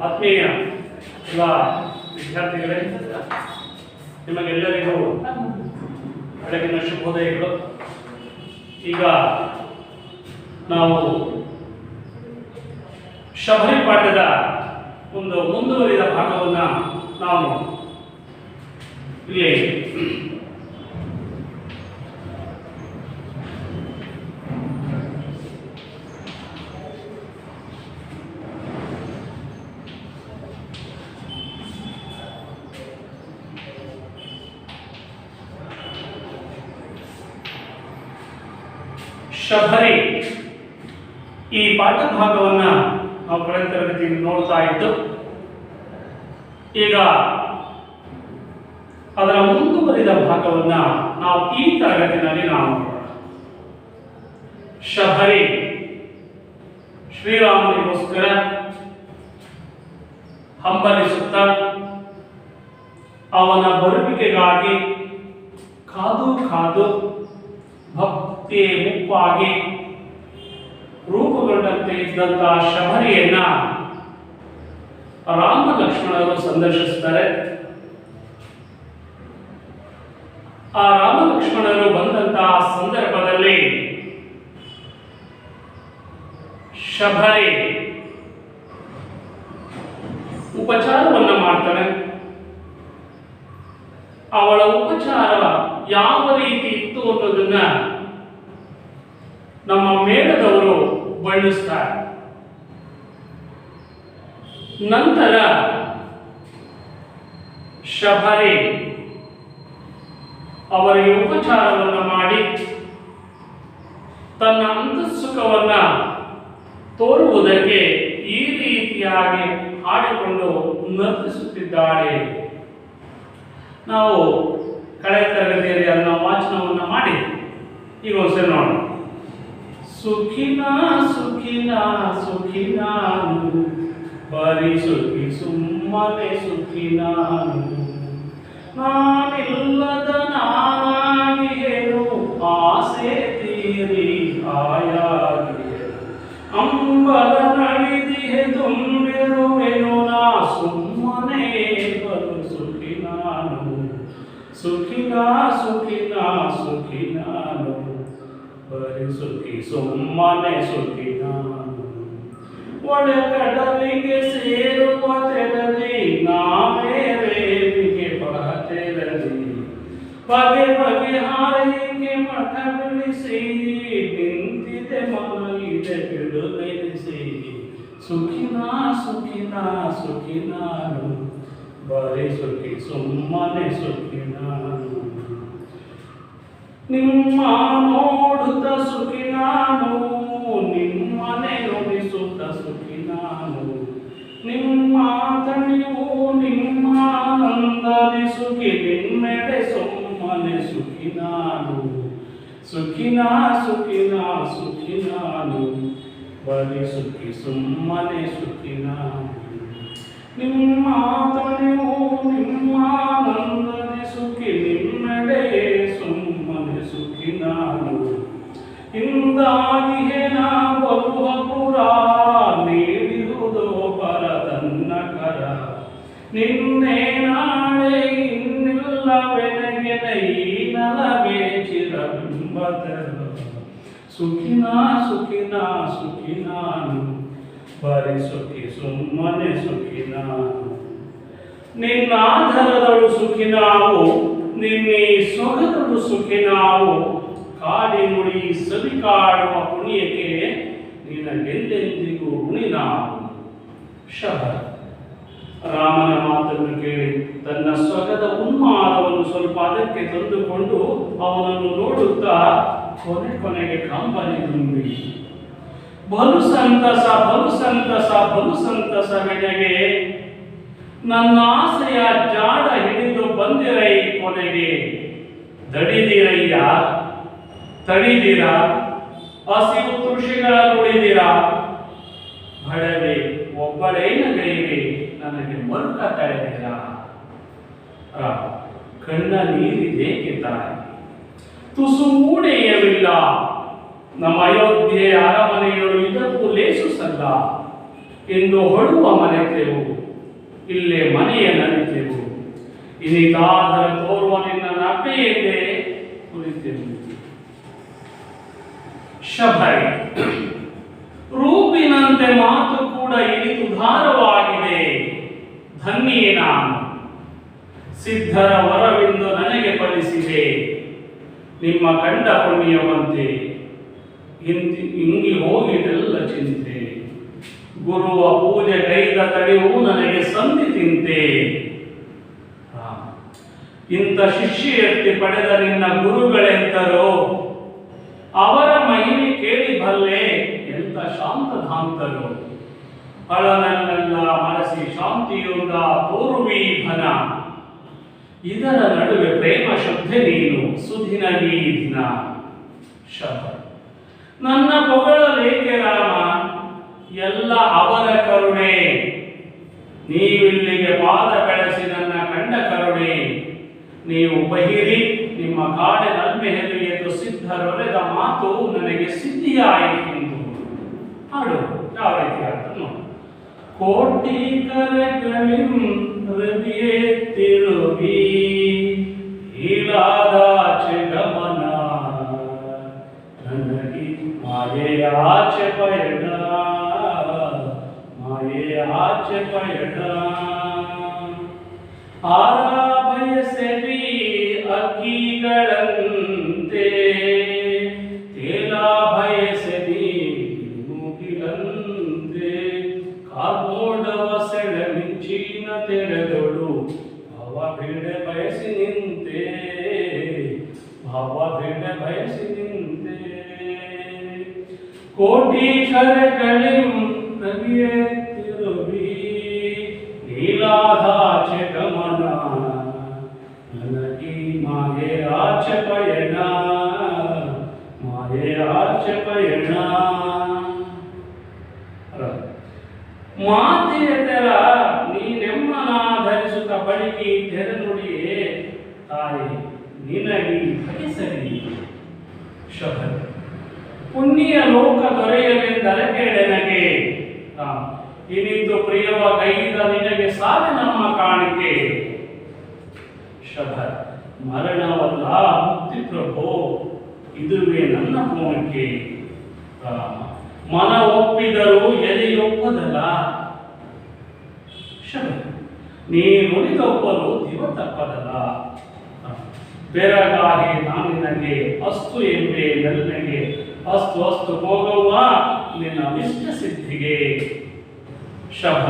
ಆತ್ಮೀಯ ಯುವ ವಿದ್ಯಾರ್ಥಿಗಳೇ, ನಿಮಗೆಲ್ಲರಿಗೂ ಬೆಳಗಿನ ಶುಭೋದಯಗಳು. ಈಗ ನಾವು ಶಬರಿ ಪಾಠದ ಒಂದು ಮುಂದುವರಿದ ಭಾಗವನ್ನು ನಾವು ಇಲ್ಲಿ ಶಬರಿ ಈ ಪಾಠ ಭಾಗವನ್ನು ನಾವು ಕಳೆದ ತರಗತಿಯಲ್ಲಿ ನೋಡ್ತಾ ಇದ್ದು, ಈಗ ಅದರ ಮುಂದುವರಿದ ಭಾಗವನ್ನು ನಾವು ಈ ತರಗತಿಯಲ್ಲಿ ನಾವು ಶಬರಿ ಶ್ರೀರಾಮನಿಗೋಸ್ಕರ ಹಂಬಲಿಸುತ್ತಾ ಅವನ ಬರುವಿಕೆಗಾಗಿ ಕಾದು ಕಾದು ಭಕ್ತಿ ಮುಪ್ಪಾಗಿ ರೂಪುಗೊಂಡಂತೆ ಇದ್ದಂತಹ ಶಬರಿಯನ್ನ ರಾಮ ಲಕ್ಷ್ಮಣರು ಸಂದರ್ಶಿಸುತ್ತಾರೆ. ಆ ರಾಮ ಲಕ್ಷ್ಮಣರು ಬಂದಂತಹ ಸಂದರ್ಭದಲ್ಲಿ ಶಬರಿ ಉಪಚಾರವನ್ನ ಮಾಡ್ತಾನೆ. ಅವಳ ಉಪಚಾರ ಯಾವ ರೀತಿ ಇತ್ತು ಅನ್ನೋದನ್ನ ನಮ್ಮ ಮೇಳದವರು ಬಣ್ಣಿಸ್ತಾರೆ. ನಂತರ ಶಬರಿ ಅವರಿಗೆ ಉಪಚಾರವನ್ನು ಮಾಡಿ ತನ್ನ ಅಂತಃಸುಖವನ್ನ ತೋರುವುದಕ್ಕೆ ಈ ರೀತಿಯಾಗಿ ಹಾಡಿಕೊಂಡು ನರ್ತಿಸುತ್ತಿದ್ದಾಳೆ. ನಾವು ಕಳೆದ ತರಗತಿಯಲ್ಲಿ ಅದನ್ನ ವಾಚನವನ್ನ ಮಾಡಿ ಈಗ ಒಂದ್ಸರಿ ನೋಡೋಣ. ಸುಖಿನ ಸುಖಿನ ಸುಖಿನಾನು ಬರಿ ಸುಖಿ ಸುಮ್ಮನೆ ಸುಖಿನಾನು, ನಾನಿಲ್ಲದ ನಾನಾಗಿ ಹೇಳು ಆಸೆ ತೀರಿ ಆಯಾಗಿ, ಅಂಬಲ ನಳಿದಿಹೆ ತುಂಬಿರುವೆನು ನಾ ಸುಮ್ಮನೆ ಬರು ಸುಖಿನಾನು, ಸುಖಿನ ಸುಖಿನ ಸುಖಿನಾನು ಬರಿ ಸುಖಿ ಸುಮ್ಮನೆ ಸುಖಿನಾನು. ಒಳಕಡಲಿಗೆ ಸೇರುವ ತೆರಲಿ ನಾವೇ ರೇವಿಗೆ ಬಹತೆರಲಿ, ಬಗೆ ಬಗೆ ಹಾರಿಗೆ ಮಠ ಬಿಳಿಸಿ ನಿಂತಿದೆ ಮನ ಇದೆ ಬಿಡುಗಲಿಸಿ, ಸುಖಿನ ಸುಖಿನ ಸುಖಿನಾನು ಬರಿ ಸುಖಿ ಸುಮ್ಮನೆ ಸುಖಿನಾನು. ನಿಮ್ಮ ನೋಡುತ್ತ ಸುಖಿನಾನು, ನಿಮ್ಮನೆ ನುಡಿಸುತ್ತ ಸುಖಿನಾನು, ನಿಮ್ಮ ತಣಿವು ನಿಮ್ಮ ಆನಂದದಿ ಸುಖಿ ನಿಮ್ಮೆಡೆ ಸುಮ್ಮನೆ ಸುಖಿನಾನು, ಸುಖಿನ ಸುಖಿನ ಸುಖಿನಾನು ಬರಿ ಸುಖಿ ಸುಮ್ಮನೆ ಸುಖಿನಾನು. ನಿಮ್ಮ ತಣಿವು ನಿಮ್ಮ ಆನಂದದಿ ಸುಖಿ ನಿಮ್ಮೆಡೆ ಸುಮ್ಮನೆ ಸುಖಿನಾನು. ಹಿಂದಾಗಿಯೇ ನಾ ಬರುವ ಪುರ ನೀಡಿರುವುದೋ ಪರದನ್ನ ಕರ, ನಿನ್ನೆ ನಾಳೆ ಇನ್ನಿಲ್ಲವೆನಗೆನ ಈ ನಲವೇ ಚಿರಬಿಂಬತರ, ಸುಖಿನ ಸುಖಿನ ಸುಖಿನಾನು ಬರಿ ಸುಖಿ ಸುಮ್ಮನೆ ಸುಖಿನಾನು. ನಿನ್ನಾಧರದಳು ಸುಖಿನಾವು, ನಿನ್ನೆ ಸೊಗದಳು ಸುಖಿನಾವು, ಕಾಡಿ ನುಡಿ ಸವಿ ಕಾಡುವ ಪುಣ್ಯಕ್ಕೆ ನಿನಗೆಲ್ಲೆಂದಿಗೂ ಋಣಿನಾವು. ಶಬರಿ ರಾಮನ ಮಾತನ್ನು ಕೇಳಿ ತನ್ನ ಸೊಗದ ಉನ್ಮಾದವನ್ನು ಸ್ವಲ್ಪ ಅದಕ್ಕೆ ತಂದುಕೊಂಡು ಅವನನ್ನು ನೋಡುತ್ತಾ ಕೊನೆಗೆ ಕಂಬನಿ ತುಂಬಿ, ಬಲು ಸಂತಸ ಬಲು ಸಂತಸ ಬಲು ಸಂತಸವೆನಗೆ, ನನ್ನ ಆಸೆಯ ಜಾಡ ಹಿಡಿದು ಬಂದಿರೈ ಕೊನೆಗೆ, ದಡಿದಿರಯ್ಯ ತಡಿದಿರ ಹಸಿವು ಕೃಷಿಗಳ ನುಡಿದಿರ, ಬಡವೆ ಒಬ್ಬಳೇನ ಗೈವೆ ನನಗೆ ಮರುಕ ತಡೆದಿರ. ಕಣ್ಣ ನೀರಿದೇಕೆ ತಾಯಿ ತುಸು ಮೂಡೆಯವಿಲ್ಲ, ನಮ್ಮ ಅಯೋಧ್ಯೆ ಅರಮನೆಗಳು ಇದಕ್ಕೂ ಲೇಸು ಸಲ್ಲ. ಎಂದು ಹೊಡುವ ಮನೆತೆವು, ಇಲ್ಲೇ ಮನೆಯ ನಲಿತೆವು, ಇನಿತಾದರ ತೋರುವ ನಿನ್ನ ನಪ್ಪೆಯಲ್ಲೇ ಕುಳಿತೆವು. ಶಬರಿ ರೂಪಿನಂತೆ ಮಾತು ಕೂಡ ಇನಿತು ಧಾರವಾಗಿದೆ. ಧನ್ಯೇ ನಾನು, ಸಿದ್ಧರ ವರವೆಂದು ನನಗೆ ಫಲಿಸಿದೆ. ನಿಮ್ಮ ಕಂಡ ಪುಣ್ಯವಂತೆ ಇಂಗಿ ಹೋಗಿದೆಲ್ಲ ಚಿಂತೆ. ಗುರುವ ಪೂಜೆ ಕೈದ ತಡೆಯೂ ನನಗೆ ಸಂಧಿ ತಿಂತೆ. ಇಂಥ ಶಿಷ್ಯೆಯತ್ತಿ ಪಡೆದ ನಿನ್ನ ಗುರುಗಳೆಂತರೋ, ಅವರ ಮಹಿಮೆ ಕೇಳಿ ಬಲ್ಲೆ ಎಂತ ಶಾಂತಧಾಂತರು. ಅಳನನ್ನೆಲ್ಲ ಮನಸಿ ಶಾಂತಿಯೊಂದ ತೋರುವಿ ಘನ. ಇದರ ನಡುವೆ ಪ್ರೇಮ ಶ್ರದ್ಧೆ ನೀನು ಸುಧಿನಗಿ ದಿನ. ಶಬ ನನ್ನ ಪೊಗಳಲೇಕೆ ರಾಮ, ಎಲ್ಲ ಅವರ ಕರುಣೆ. ನೀವಿಲ್ಲಿಗೆ ಪಾದ ಬೆಳೆಸಿ ನನ್ನ ಕಂಡ ಕರುಣೆ. ನೀವು ಬಹಿರಿ ನಿಮ್ಮ ಕಾಡೆ ನಲ್ಮೆ ಹೆದರಿಯದು ಸಿದ್ಧರೊರೆದ ಮಾತು ನನಗೆ ಸಿದ್ಧಿಯಾಯಿತೆಂದು. ಹಾಡು ಯಾವ ರೀತಿ ಆಯ್ತು? ಕೋಟಿ ಕರಗಳಿಂ ಹೃದಯ ತಿರುಗಿ ಹೀಲಾದಾಚೆ ಗಮನ, ನನಗೆ ಮಾಯೆಯಾಚೆ ಪಯಣ, ಮಾಯೆಯಾಚೆ ಪಯಣ. ಆರ ಬಯಸೆವಿ ಅಕ್ಕಿಗಳಂತೆ, ತೇಲ ಬಯಸೆವಿ ಮುಗಿಲಂತೆ. ಕಾರ್ಮೋಡವ ಸೆಳ ಮಿಂಚಿನ ತೆರೆದೊಳು ಭಾವ ಬೇಡ ಬಯಸಿ ನಿಂತೆ, ಭಾವ ಬೇಡ ಬಯಸಿ ನಿಂತೆ. ಕೋಟಿ ಕರೆಗಳಿಂ ರವಿಯೇ ತಿರುವಿ ನೀಲಾಧಾಚೆ ಗಮನ, ನನಗೆ ಮಾಯೆ ಆಚೆ ಪಯಣ, ಮಾಯೆ ಆಚೆ ಪಯಣ. ಮಾತೆಯ ತೆರ ನೀನೆಮ್ಮನಾಧರಿಸುತ್ತ ಬಳಿಗೆ ತೆರೆ ನುಡಿಯೇ ತಾಯಿ ನಿನಗೆ ಬಯಸಲಿ. ಶಬ ಪುಣ್ಯ ಲೋಕ ದೊರೆಯಲೆಂದರೆ ಕೆಡೆನಗೆ. ಇನಿತು ಪ್ರಿಯವ ಕೈದ ನಿನಗೆ ಸಾಲೆ ನಮ್ಮ ಕಾಣಿಕೆ. ಶಬ ಮರಣವಲ್ಲ ಮುಕ್ತಿ ಪ್ರಭೋ, ಇದುವೇ ನನ್ನ ಪೂಣಿಕೆ. ಮನ ಒಪ್ಪಿದರೂ ಎದೆಯೊಪ್ಪದಲ್ಲ. ಶಬ ನೀ ನುಡಿದೊಪ್ಪಲು ದಿವ ತಪ್ಪದಲ್ಲ. ಬೆರಗಾಗಿ ನಾನಿನಗೆ ಅಸ್ತು ಎಂಬೆ ನನ್ನಗೆ, ಅಸ್ತು ಅಸ್ತು ಹೋಗುವ ನಿನ್ನ ಇಷ್ಟ ಸಿದ್ಧಿಗೆ. ಶಬ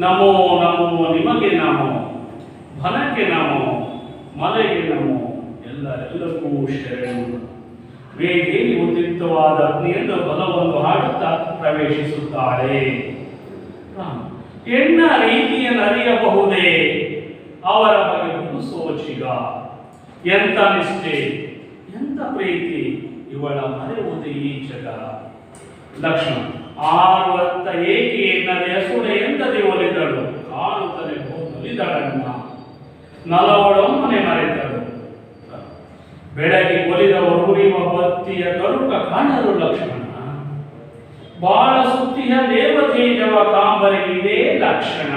ನಮೋ ನಮೋ ನಿಮಗೆ ನಮೋ, ಭನಕ್ಕೆ ನಮೋ, ಮಲೆಗೆ ನಮೋ, ಎಲ್ಲರೆಲ್ಲಕ್ಕೂ ಶರಣು. ವೇಗೇರಿ ಉದ್ರಿಕ್ತವಾದ ಅಗ್ನಿಯನ್ನು ಬಲವನ್ನು ಹಾಡುತ್ತಾ ಪ್ರವೇಶಿಸುತ್ತಾಳೆ. ಹೆಣ್ಣ ರೀತಿಯನ್ನು ಅರಿಯಬಹುದೇ ಅವರ ಬಗ್ಗೆ ಒಂದು ಸೋಚಿಗ. ಎಂತ ನಿಷ್ಠೆ, ಎಂತ ಪ್ರೀತಿ, ಇವಳ ಮರೆಯುವುದು ಈ ಜಗ. ಲಕ್ಷ್ಮಣ ಆರುವತ್ತ ಏಕೆ ಎನ್ನದೆ ಸುಡೆ ಎಂದದೆ ಒಲಿದಳು. ಕಾಣುತ್ತದೆ ಒಲಿದಳನ್ನ ನಲವಳೊಮ್ಮನೆ ಮರೆತಳು. ಬೆಳಗಿ ಒಲಿದವರು ಉರಿಯುವ ಬತ್ತಿಯ ಕರುಕ ಕಾಣರು ಲಕ್ಷ್ಮಣ. ಬಾಳ ಸುತ್ತಿಯ ದೇವತೇಜವ ಕಾಂಬರಿಗೆ ಇದೇ ಲಕ್ಷಣ.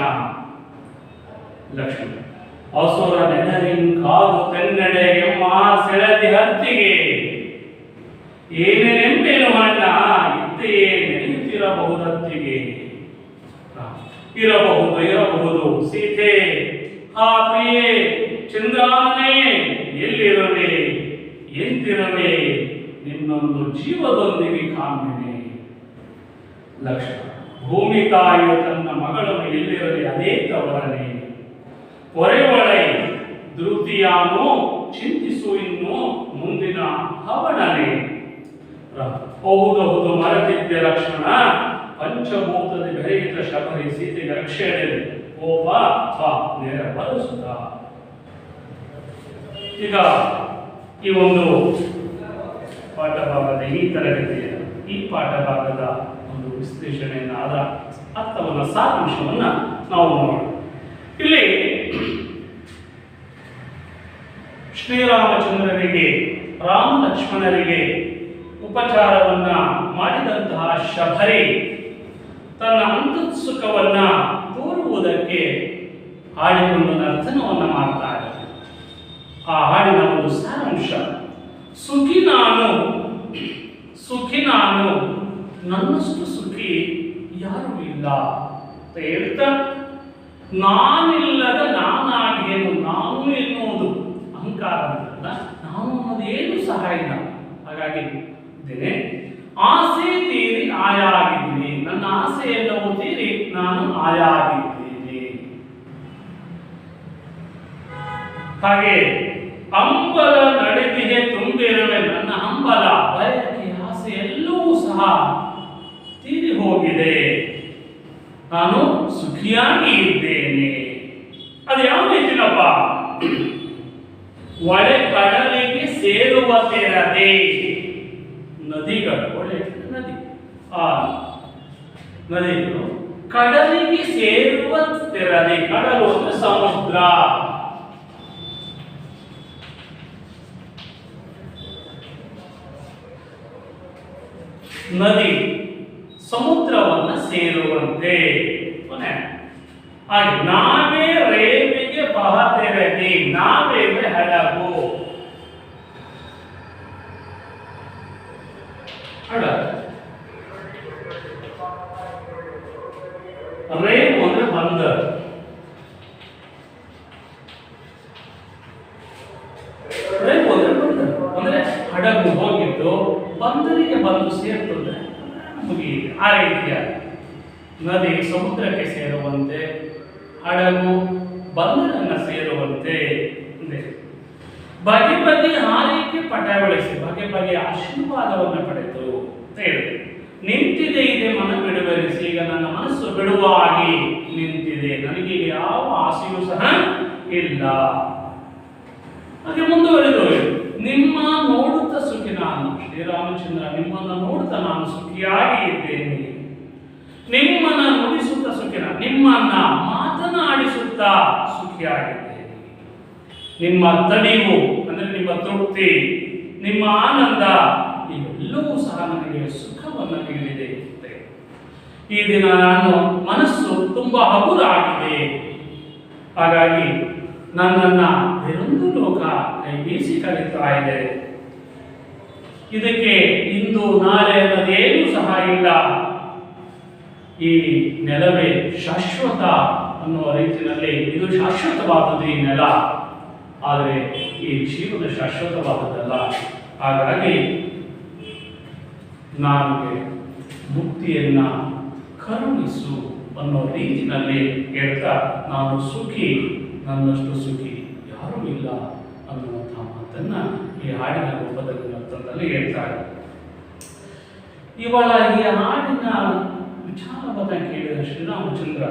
ಲಕ್ಷ್ಮಣ ಅಸುರ ನೆನರಿಂ ಕಾದು ತೆನ್ನಡೆ ಎಮ್ಮ ಸೆಳೆದಿ ಹತ್ತಿಗೆ. ಏನೇನೆಂಬೆನು ಅಣ್ಣ ಇದ್ದೆಯೇ ನೆನೆಯುತ್ತಿರಬಹುದತ್ತಿಗೆ. ಇರಬಹುದು ಇರಬಹುದು ಸೀತೆ, ಆ ಪ್ರಿಯೆ ಚಂದ್ರಾನೇ, ಎಲ್ಲಿರವೆ ಎಂತಿರವೆ ನಿನ್ನೊಂದು ಜೀವದೊಂದಿಗೆ ಕಾಮಿನೆ. ಲಕ್ಷ್ಮಣ ಭೂಮಿ ತಾಯಿಯು ತನ್ನ ಮಗಳನ್ನು ಎಲ್ಲಿರಲಿ ಅದೇ ತವರನೆ. ಹೊರೆವಳೆ ಧೃತಿಯಾನು ಚಿಂತಿಸು ಇನ್ನು ಮುಂದಿನ ಹವಣನೆ. ಹೌದೌದು ಮರೆತಿದ್ದೆ ಲಕ್ಷ್ಮಣ, ಪಂಚಭೂತದ ಬೆರೆಯಿತ ಶಬರಿ ಸೀತೆಗೆ ರಕ್ಷಣೆ. ಓ ಬಾ ಬಾ ನೇರ ಬರಸುತ್ತ. ಈಗ ಈ ಒಂದು ಪಾಠ ಭಾಗದ ಈ ತರಗತಿಯ ಈ ಪಾಠ ಭಾಗದ ಒಂದು ವಿಶ್ಲೇಷಣೆಯನ್ನು ಅದರ ಅರ್ಥವನ್ನು ಸಾರಾಂಶವನ್ನು ನಾವು ನೋಡೋಣ. ಇಲ್ಲಿ ಶ್ರೀರಾಮಚಂದ್ರನಿಗೆ ರಾಮ ಲಕ್ಷ್ಮಣರಿಗೆ ಉಪಚಾರವನ್ನ ಮಾಡಿದಂತಹ ಶಬರಿ ತನ್ನ ಅಂತಃಸುಖವನ್ನ ತೋರುವುದಕ್ಕೆ ಹಾಡಿಕೊಂಡು ನರ್ತನವನ್ನು ಮಾಡ್ತಾ ಇದ್ದಾರೆ. ಆ ಹಾಡಿನ ಒಂದು ಸಾರಾಂಶ, ಸುಖಿ ನಾನು ನನ್ನಷ್ಟು ಸುಖಿ ಯಾರೂ ಇಲ್ಲ ಅಂತ ಹೇಳ್ತಾ, ನಾನಿಲ್ಲದ ನಾನಾಗೇನು, ನಾನು ಎನ್ನುವುದು ಅಹಂಕಾರ ಅಂತಲ್ಲ, ನಾನು ಅನ್ನೋದು ಏನು ಸಹ ಇಲ್ಲ. ಹಾಗಾಗಿ ಇದ್ದೇನೆ, ಆಸೆ ತೀರಿ ಆಯಾಗಿದ್ದೀನಿ, ನನ್ನ ಆಸೆ ಎಲ್ಲವೂ ತೀರಿ ನಾನು ಆಯಾಗಿದ್ದೇನೆ. ಹಾಗೆ ಹಂಬಲ ನಡೆದಿಗೆ ತುಂಬಿರುವೆ, ನನ್ನ ಹಂಬಲ ಬಯಕೆ ಆಸೆ ಎಲ್ಲವೂ ಸಹ ತೀರಿ ಹೋಗಿದೆ, ನಾನು ಸುಖಿಯಾಗಿ ಇದ್ದೇನೆ. ಅದು ಯಾವ ರೀತಿನಪ್ಪ? ಒಳೆ ಕಡಲಿಗೆ ಸೇರುವ ತೆರದೆ, ನದಿಗಳು, ಒಳ್ಳೆ ನದಿ, ಆ ನದಿಗಳು ಕಡಲಿಗೆ ಸೇರುವ ತೆರದೆ, ಕಡಲು ಅಂದ್ರೆ ಸಮುದ್ರ, ನದಿ ಸಮುದ್ರವನ್ನ ಸೇರುವಂತೆ. ಹಾಗೆ ನಾವೇ ರೇವಿಗೆ ಬಹತೆರದಿ, ನಾವೇ ಹಡಗು, ರೇವು ಅಂದ್ರೆ ಬಂದರ್, ರೇವು ಅಂದ್ರೆ ಬಂದರ್ ಅಂದ್ರೆ ಹಡಗು ಹೋಗಿದ್ದು ಬಂದರಿಗೆ ಬಂದು ಸೇರ್ತದೆ, ಮುಗಿಯಿತು. ಆ ರೀತಿಯ ನದಿ ಸಮುದ್ರಕ್ಕೆ ಸೇರುವಂತೆ, ಹಡಗು ಬಂದರನ್ನ ಸೇರುವಂತೆ, ಬಗೆ ಬಗೆ ಹಾರೈಕೆ ಪಟವಳಿಸಿ, ಬಗೆ ಬಗೆಯ ಆಶೀರ್ವಾದವನ್ನು ಪಡೆದು ನಿಂತಿದೆ ಇದೆ ಮನ ಬಿಡುವರಿಸಿ, ಈಗ ನನ್ನ ಮನಸ್ಸು ಬಿಡುವಾಗಿ ನಿಂತಿದೆ, ನನಗೆ ಯಾವ ಆಸೆಯೂ ಸಹ ಇಲ್ಲ. ಹಾಗೆ ಮುಂದುವರೆದು, ನಿಮ್ಮ ನೋಡುತ್ತಾ ಸುಖಿ ನಾನು, ಶ್ರೀರಾಮಚಂದ್ರ ನಿಮ್ಮನ್ನು ನೋಡುತ್ತಾ ನಾನು ಸುಖಿಯಾಗಿ ಇದ್ದೇನೆ, ನಿಮ್ಮನ್ನ ನುಡಿಸುತ್ತಾ ಸುಖಿನ, ನಿಮ್ಮನ್ನ ಮಾತನಾಡಿಸುತ್ತಾ ಸುಖಿಯಾಗಿದ್ದೇನೆ, ನಿಮ್ಮ ತಣಿವು ಅಂದ್ರೆ ನಿಮ್ಮ ತೃಪ್ತಿ, ನಿಮ್ಮ ಆನಂದ ಇವೆಲ್ಲವೂ ಸಹ ನನಗೆ ಸುಖವನ್ನು ನೀಡಿದೆ. ಈ ದಿನ ನಾನು ಮನಸ್ಸು ತುಂಬಾ ಹಗುರಾಗಿದೆ, ಹಾಗಾಗಿ ನನ್ನನ್ನ ಬೇರೊಂದು ಲೋಕ ಕೈ ಬೀಸಿ ಕರೀತಾ ಇದೆ, ಇದಕ್ಕೆ ಇಂದು ನಾಳೆ ಅನ್ನೋದೇನು ಸಹ ಇಲ್ಲ, ಈ ನೆಲವೇ ಶಾಶ್ವತ ಅನ್ನುವ ರೀತಿಯಲ್ಲಿ ಇದು ಶಾಶ್ವತವಾದದ್ದು ಈ ನೆಲ, ಆದರೆ ಈ ಜೀವನ ಶಾಶ್ವತವಾದದ್ದಲ್ಲ. ಹಾಗಾಗಿ ನನಗೆ ಮುಕ್ತಿಯನ್ನ ಕರುಣಿಸು ಅನ್ನೋ ರೀತಿಯಲ್ಲಿ ಹೇಳ್ತಾ, ನಾನು ಸುಖಿ, ನನ್ನಷ್ಟು ಸುಖಿ ಯಾರೂ ಇಲ್ಲ ಅನ್ನುವಂಥ ಮಾತನ್ನ ಈ ಹಾಡಿನ ರೂಪದಲ್ಲಿ ಅರ್ಥದಲ್ಲಿ ಹೇಳ್ತಾರೆ. ಇವಳ ಈ ಹಾಡಿನ ವಿಚಾರವಾದ ಕೇಳಿದ ಶ್ರೀರಾಮಚಂದ್ರ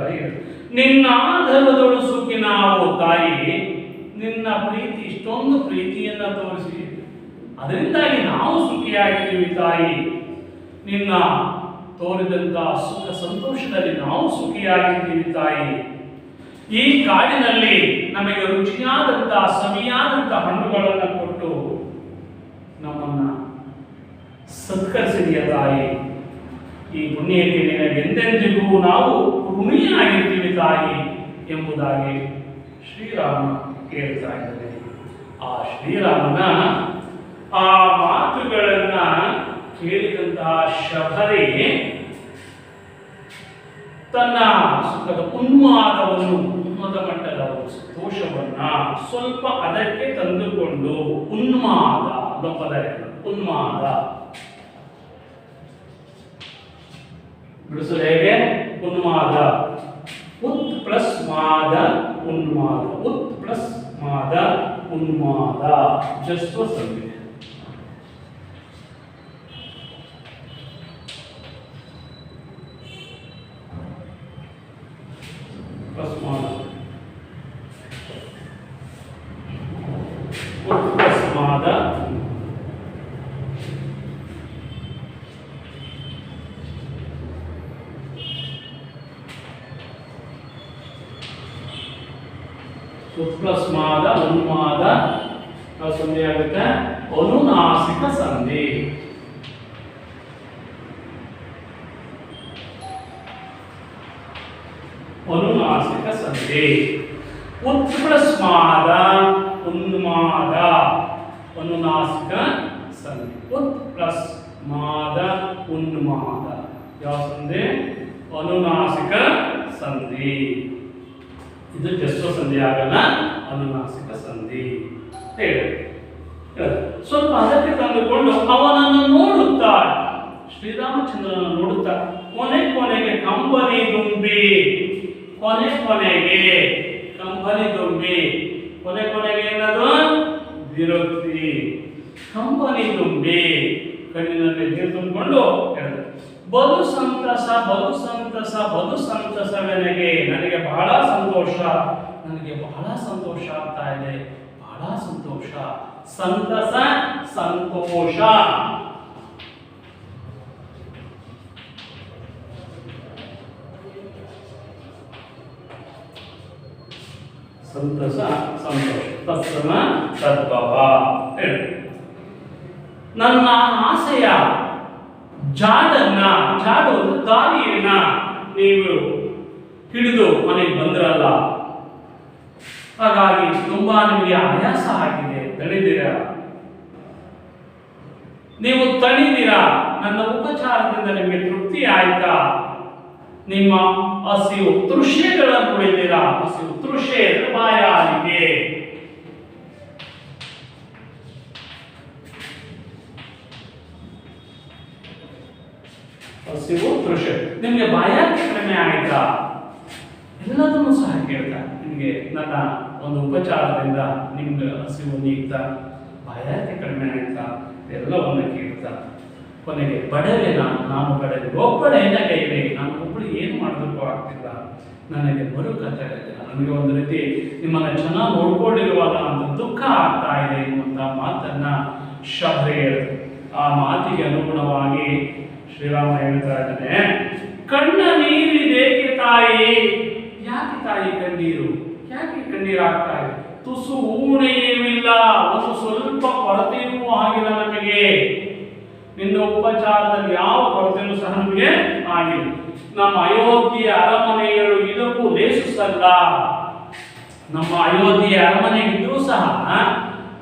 ನಿನ್ನ ಆಧಾರದೊಳು ಸುಖಿ ನಾವು ತಾಯಿ, ನಿನ್ನ ಪ್ರೀತಿ ಇಷ್ಟೊಂದು ಪ್ರೀತಿಯನ್ನ ತೋರಿಸಿ ಅದರಿಂದಾಗಿ ನಾವು ಸುಖಿಯಾಗಿದ್ದೀವಿ ತಾಯಿ, ನಿನ್ನ ತೋರಿದಂತ ಸುಖ ಸಂತೋಷದಲ್ಲಿ ನಾವು ಸುಖಿಯಾಗಿದ್ದೀವಿ ತಾಯಿ. ಈ ಕಾಡಿನಲ್ಲಿ ನಮಗೆ ರುಚಿಯಾದಂತ ಸವಿಯಾದಂತ ಹಣ್ಣುಗಳನ್ನು ಕೊಟ್ಟು ನಮ್ಮನ್ನ ಸತ್ಕರಿಸಿದೆಯ ತಾಯಿ, ಈ ಪುಣ್ಯಕ್ಕೆ ನಿನಗೆ ಎಂದೆಂದಿಗೂ ನಾವು ಋಣಿಯಾಗಿರ್ತೀವಿ ತಾಯಿ ಎಂಬುದಾಗಿ ಶ್ರೀರಾಮ ಹೇಳ್ತಾ ಇದ್ದಾರೆ. ಆ ಶ್ರೀರಾಮನ ಆ ಮಾತುಗಳನ್ನ ಕೇಳಿದಂತಹ ಶಬರಿ ತನ್ನ ಸುಖದ ಉನ್ಮಾದವನ್ನು, ಉನ್ಮದ ಮಟ್ಟದ ಸಂತೋಷವನ್ನ ಸ್ವಲ್ಪ ಅದಕ್ಕೆ ತಂದುಕೊಂಡು, ಉನ್ಮಾದ ಲೋಪದ ಉನ್ಮಾದ ಬಿಡಿಸೋದು ಹೇಗೆ? ಉನ್ಮಾದ, ಉತ್ ಪ್ಲಸ್ ಮಾದ ಉನ್ಮಾದ, ಉತ್ ಪ್ಲಸ್ ಮಾದ ಉನ್ಮಾದ, ಜಸ್ವ ಸಂಖ್ಯೆ. ಉತ್ಪ್ಲಸ್ಮಾದ ಉತ್ಪ್ಲಸ್ಮಾದ ಉನ್ಮಾದ ಸಂಧಿ ಆಗುತ್ತೆ, ಅನುನಾಸಿಕ ಸಂಧಿ. ಅನುನಾಸಿಕ ಸಂಧಿ. ಉತ್ ಪ್ಲಸ್ ಮಾದ ಉನ್ಮಾದ ಅನುನಾಸಿಕ ಸಂಧಿ. ಉತ್ ಪ್ಲಸ್ ಮಾದ ಉನ್ಮಾದ ಯಾವ ಸಂಧಿ? ಅನುನಾಸಿಕ ಸಂಧಿ. ಇದು ಜಸ್ವ ಸಂಧಿ ಆಗಲ್ಲ, ಅನುನಾಸಿಕ ಸಂಧಿ ಹೇಳಿ. ಸ್ವಲ್ಪ ಅದಕ್ಕೆ ತಂದುಕೊಂಡು ಅವನನ್ನು ನೋಡುತ್ತಾ, ಶ್ರೀರಾಮಚಂದ್ರನನ್ನು ನೋಡುತ್ತಾ ಕೊನೆಗೆ ಕಂಬನಿ ದುಂಬಿ, ಕೊನೆಗೆ ಕಂಬನಿ ದುಂಬಿ, ಕೊನೆಗೆ ಏನದು? ವಿರಕ್ತಿ. ಕಂಬನಿ ದುಂಬಿ ಕಣ್ಣಿನಲ್ಲಿ ನೀರು ತುಂಬಿಕೊಂಡು ಹೇಳಿದೆ, ಬಲು ಸಂತಸ ನನಗೆ ಬಹಳ ಸಂತೋಷ, ನನಗೆ ಬಹಳ ಸಂತೋಷ ಆಗ್ತಾ ಇದೆ, ಬಹಳ ಸಂತೋಷ. ಸಂತಸ ಸಂತೋಷ. ಸಂತಸ ಸಂತೋಷ. ತತ್ಸಮ ತದ್ಭವ ಹೇಳಿ. ನನ್ನ ಆಸೆಯ ಜಾಡು ದಾರಿಯನ್ನ ನೀವು ಹಿಡಿದು ಮನೆಗೆ ಬಂದ್ರಲ್ಲ, ಹಾಗಾಗಿ ತುಂಬಾ ನಿಮಗೆ ಆಯಾಸ ಆಗಿದೆ, ತಣಿದಿರ. ನೀವು ತಣಿದಿರ, ನನ್ನ ಉಪಚಾರದಿಂದ ನಿಮಗೆ ತೃಪ್ತಿ ಆಯ್ತಾ? ನಿಮ್ಮ ಹಸಿವು ತೃಷ್ಯೆಗಳನ್ನು ಉಳಿದಿರ. ಹಸಿವು ತೃಷ್ಯೆ ಬಾಯಾರಿಕೆ. ಹಸಿವು ತೃಷ್ಯೆ. ನಿಮಗೆ ಬಾಯಾರಿಕೆ ಕಡಿಮೆ ಆಯ್ತಾ? ಎಲ್ಲದನ್ನು ಸಹ ಕೇಳ್ತಾ, ನಿಮಗೆ ನನ್ನ ಒಂದು ಉಪಚಾರದಿಂದ ನಿಮ್ಗೆ ಹಸಿವು ನೀಗ್ತಾ, ಬಾಯಾರಿಕೆ ಕಡಿಮೆ ಆಯ್ತಾ, ಎಲ್ಲವನ್ನು ಕೇಳ್ತಾ ಕೊನೆಗೆ ಬಡವೆ ನಾನು ಬಡವೆ, ಒಬ್ಬಳೇನ ಕೈವೆ, ನಾನು ಒಬ್ಬಳು ಏನು ಮಾಡೋದಕ್ಕೂ ಆಗ್ತಿಲ್ಲ, ನನಗೆ ಬರುಕತೆ ಇದೆ, ನನಗೆ ಒಂದು ರೀತಿ ನಿಮ್ಮನ್ನ ಚೆನ್ನಾಗಿ ನೋಡ್ಕೊಂಡಿರುವಾಗ ಅಂತ ದುಃಖ ಆಗ್ತಾ ಇದೆ ಎನ್ನುವಂತ ಮಾತನ್ನ ಶಬರಿ ಹೇಳಿದ್ರು. ಆ ಮಾತಿಗೆ ಅನುಗುಣವಾಗಿ ಶ್ರೀರಾಮ ಹೇಳ್ತಾ ಇದ್ದಾನೆ, ಕಣ್ಣ ನೀರಿದೇಕೆ ತಾಯಿ? ಯಾಕೆ ತಾಯಿ ಕಣ್ಣೀರು? ಯಾಕೆ ಕಣ್ಣೀರಾಗ್ತಾ ಇದೆ? ತುಸು ಊಣೆಯೇವಿಲ್ಲ, ಒಂದು ಸ್ವಲ್ಪ ಕೊರತೆಯೂ ಆಗಿಲ್ಲ ನಮಗೆ. ನಿನ್ನ ಉಪಚಾರದಲ್ಲಿ ಯಾವ ಕೊರತೆಯೂ ಸಹ ನಮಗೆ ಆಗಿಲ್ಲ. ನಮ್ಮ ಅಯೋಧ್ಯೆಯ ಅರಮನೆಗಳು ಇದಕ್ಕೂ ಲೇಸಿಸಲ್ಲ. ನಮ್ಮ ಅಯೋಧ್ಯೆಯ ಅರಮನೆಗಿದ್ರೂ ಸಹ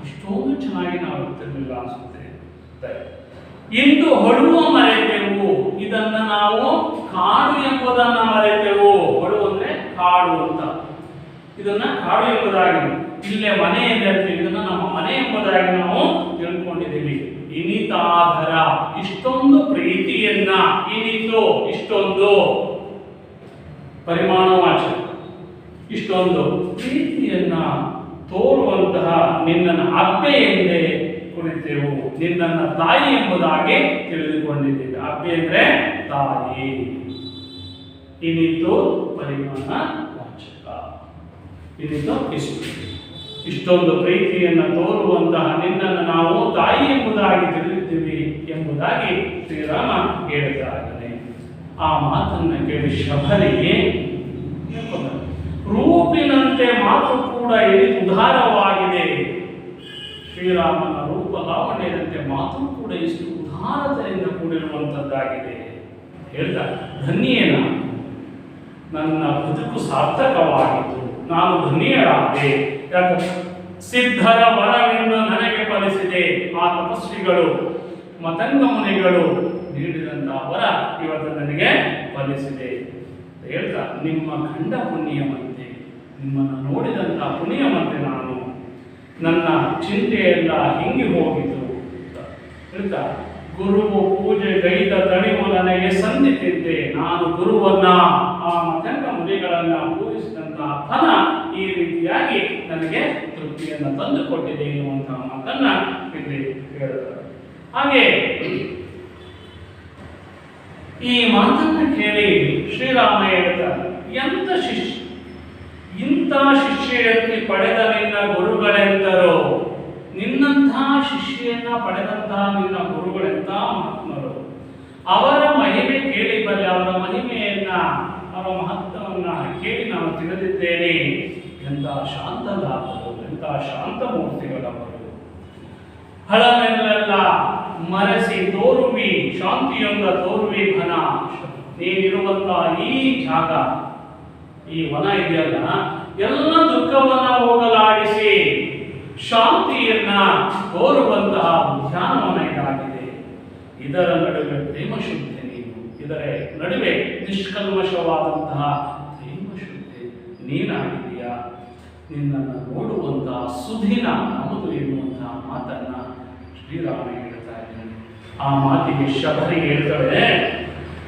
ಇಷ್ಟೊಂದು ಚೆನ್ನಾಗಿ ನಾವು ಇರ್ತಿರ್ಲಿಲ್ಲ ಅನ್ಸುತ್ತೆ. ಇಂದು ಹೊಳುವ ಮರೆತೆವು, ಇದನ್ನ ನಾವು ಕಾಡು ಎಂಬುದನ್ನ ಮರೆತೆವು. ಹೊಳು ಅಂದ್ರೆ ಕಾಡು ಅಂತ, ಇದನ್ನ ಕಾಡು ಎಂಬುದಾಗಿ, ಇಲ್ಲೇ ಮನೆ ಎಂದು ಹೇಳ್ತೀವಿ, ಇದನ್ನ ನಮ್ಮ ಮನೆ ಎಂಬುದಾಗಿ ನಾವು ತಿಳ್ಕೊಂಡಿದ್ದೀವಿ. ಇನಿತಾಧರ, ಇಷ್ಟೊಂದು ಪ್ರೀತಿಯನ್ನ, ಇನಿತು ಇಷ್ಟೊಂದು ಪರಿಮಾಣವಾಚಕ, ಇಷ್ಟೊಂದು ಪ್ರೀತಿಯನ್ನ ತೋರುವಂತಹ ನಿನ್ನನ್ನು ಅಬ್ಬೆ ಎಂದೇ ಕುಳಿತೆವು, ನಿನ್ನನ್ನು ತಾಯಿ ಎಂಬುದಾಗಿ ತಿಳಿದುಕೊಂಡಿದ್ದೇವೆ. ಅಬ್ಬೆ ಅಂದ್ರೆ ತಾಯಿ. ಇನಿತು ಪರಿಮಾಣ ವಾಚಕ, ಇನಿತು ಇಷ್ಟೊಂದು ಪ್ರೀತಿಯನ್ನು ತೋರುವಂತಹ ನಿನ್ನನ್ನು ನಾವು ತಾಯಿ ಎಂಬುದಾಗಿ ತಿಳಿದಿದ್ದೀವಿ ಎಂಬುದಾಗಿ ಶ್ರೀರಾಮ ಹೇಳ್ತಾ ಇದ್ದಾನೆ. ಆ ಮಾತನ್ನ ಕೇಳಿ ಶಬರಿಗೆ ರೂಪಿನಂತೆ ಮಾತು ಕೂಡ ಎಲ್ಲಿ ಉದಾರವಾಗಿದೆ. ಶ್ರೀರಾಮನ ರೂಪ ಲಾವಣ್ಯದಂತೆ ಮಾತು ಕೂಡ ಇಷ್ಟು ಉದಾರತೆಯಿಂದ ಕೂಡಿರುವಂತದ್ದಾಗಿದೆ ಹೇಳ್ತಾ, ಧನ್ಯೇನ, ನನ್ನ ಬದುಕು ಸಾರ್ಥಕವಾಗಿತ್ತು, ನಾನು ಧನ್ಯರಾದೆ. ಯಾಕಂದ್ರೆ ಸಿದ್ಧರ ವರವೆಂದು ನನಗೆ ಫಲಿಸಿದೆ. ಆ ತಪಸ್ವಿಗಳು ಮತಂಗ ಮುನಿಗಳು ನೀಡಿದಂತಹ ವರ ಇವತ್ತು ನನಗೆ ಫಲಿಸಿದೆ ಹೇಳ್ತಾ, ನಿಮ್ಮ ಖಂಡ ಪುಣ್ಯವಂತೆ, ನಿಮ್ಮನ್ನು ನೋಡಿದಂತಹ ಪುಣ್ಯವಂತೆ ನಾನು, ನನ್ನ ಚಿಂತೆಯೆಲ್ಲ ಹಿಂಗಿ ಹೋಗಿತು ಹೇಳ್ತಾ, ಗುರುವು ಪೂಜೆ ಗೈದ ತಣಿವು ನನಗೆ ಸಂದಿತಿದ್ದೆ. ನಾನು ಗುರುವನ್ನ, ಆ ಮತಂಗ ಮುನಿಗಳನ್ನ ಪೂಜಿಸಿದಂತಹ ಫಲ ಈ ರೀತಿಯಾಗಿ ನನಗೆ ತೃಪ್ತಿಯನ್ನು ತಂದುಕೊಟ್ಟಿದೆ ಎನ್ನುವಂತಹ ಮಾತನ್ನ ಇಲ್ಲಿ ಹೇಳ್ತಾರೆ. ಹಾಗೆ ಈ ಮಾತನ್ನ ಕೇಳಿ ಶ್ರೀರಾಮ ಹೇಳ್ತಾರೆ, ಇಂಥ ಶಿಷ್ಯೆಯನ್ನು ಪಡೆದ ನಿನ್ನ ಗುರುಗಳೆಂದರು. ನಿನ್ನಂತಹ ಶಿಷ್ಯೆಯನ್ನ ಪಡೆದಂತಹ ನಿನ್ನ ಗುರುಗಳೆಂತ ಮಹಾತ್ಮರು. ಅವರ ಮಹಿಮೆ ಕೇಳಿ ಬರಲಿ, ಅವರ ಮಹಿಮೆಯನ್ನ, ಅವರ ಮಹತ್ವವನ್ನ ಕೇಳಿ ನಾನು ತಿಳಿದಿದ್ದೇನೆ. ಎಂಥ ಶಾಂತದಾತರು, ಎಂಥ ಶಾಂತ ಮೂರ್ತಿಗಳವರು. ಹಳನೆಲ್ಲ ಮರೆಸಿ ತೋರುವಿ ಶಾಂತಿಯೊಂದ ತೋರುವಿ ಘನ. ನೀನಿರುವಂತಹ ಈ ಜಾಗ, ಈ ವನ ಇದೆಯಲ್ಲ, ಎಲ್ಲ ದುಃಖವನ್ನ ಹೋಗಲಾಡಿಸಿ ಶಾಂತಿಯನ್ನ ಕೋರುವಂತಹ ಉದ್ಯಾನವನ ಇದಾಗಿದೆ. ಇದರ ನಡುವೆ ಪ್ರೇಮ ಶುದ್ಧಿ ನೀನು, ಇದರ ನಡುವೆ ನಿಷ್ಕಲ್ಮಶವಾದಂತಹ ಪ್ರೇಮ ಶುದ್ಧಿ ನೀನಾಗಿದೆಯಾ, ನಿನ್ನನ್ನು ನೋಡುವಂತಹ ಸುದಿನ ನಮ್ಮದು ಎನ್ನುವಂತಹ ಮಾತನ್ನ ಶ್ರೀರಾಮ ಹೇಳ್ತಾ ಇದ್ದಾನೆ. ಆ ಮಾತಿಗೆ ಶಬರಿ ಹೇಳ್ತಾಳೆ,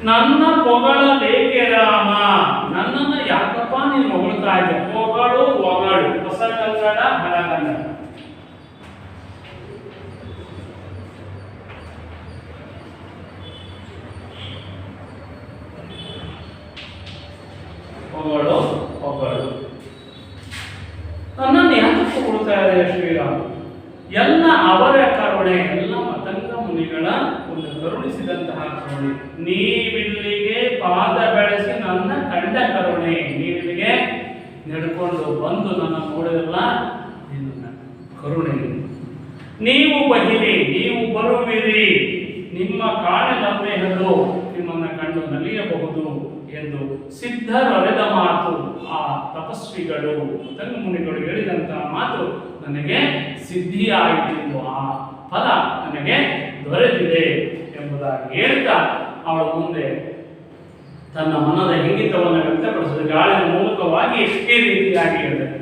ನನ್ನ ಪೊಗಳಲೇಕೆ ರಾಮ, ನನ್ನನ್ನು ಯಾಕಪ್ಪ ನೀನು ಹೊಗಳ್ತಾ ಇದ್ದೆ? ಪೊಗಳು ಹೊಗಳು, ಹೊಸ ಕನ್ನಡ ಹಳ ಕನ್ನಡ. ಹೊಗಳು ಹೊಗಳು, ನನ್ನನ್ನು ಯಾಕೆ ಹೊಗಳ್ತಾ ಇದೆ ಶ್ರೀರಾಮ? ಎಲ್ಲ ಅವರ ಕರುಣೆ, ಎಲ್ಲ ಮತಂಗ ಮುನಿಗಳ ಒಂದು ಕರುಣಿಸಿದಂತಹ ಕರುಣೆ. ನೀವಿಲ್ಲಿಗೆ ಪಾದ ಬೆಳೆಸಿ ನನ್ನ ಕಂಡ ಕರುಣೆ, ನೀವಿಲ್ಲಿಗೆ ನಡ್ಕೊಂಡು ಬಂದು ನನ್ನ ನೋಡಿರಲ್ಲ, ನಿನ್ನ ಕರುಣೆ. ನೀವು ಬಹಿರಿ, ನೀವು ಬರುವಿರಿ, ನಿಮ್ಮ ಕಾಣಲಮ್ಮೆಹದು ನಿಮ್ಮನ್ನ ಕಂಡು ನಲಿಯಬಹುದು ಎಂದು ಸಿದ್ಧರೊರೆದ ಮಾತು. ಆ ತಪಸ್ವಿಗಳು ಮತಂಗ ಮುನಿಗಳು ಹೇಳಿದಂತಹ ಮಾತು ನನಗೆ ಸಿದ್ಧಿಯಾಯಿತು, ಆ ಫಲ ನನಗೆ ದೊರೆತಿದೆ ಎಂಬುದಾಗಿ ಹೇಳ್ತಾ ಅವಳ ಮುಂದೆ ತನ್ನ ಮನದ ಇಂಗಿತವನ್ನು ವ್ಯಕ್ತಪಡಿಸಿದ ಗಾಳಿಯ ಮೂಲಕವಾಗಿ ಈ ರೀತಿಯಾಗಿ ಹೇಳ್ತಾರೆ.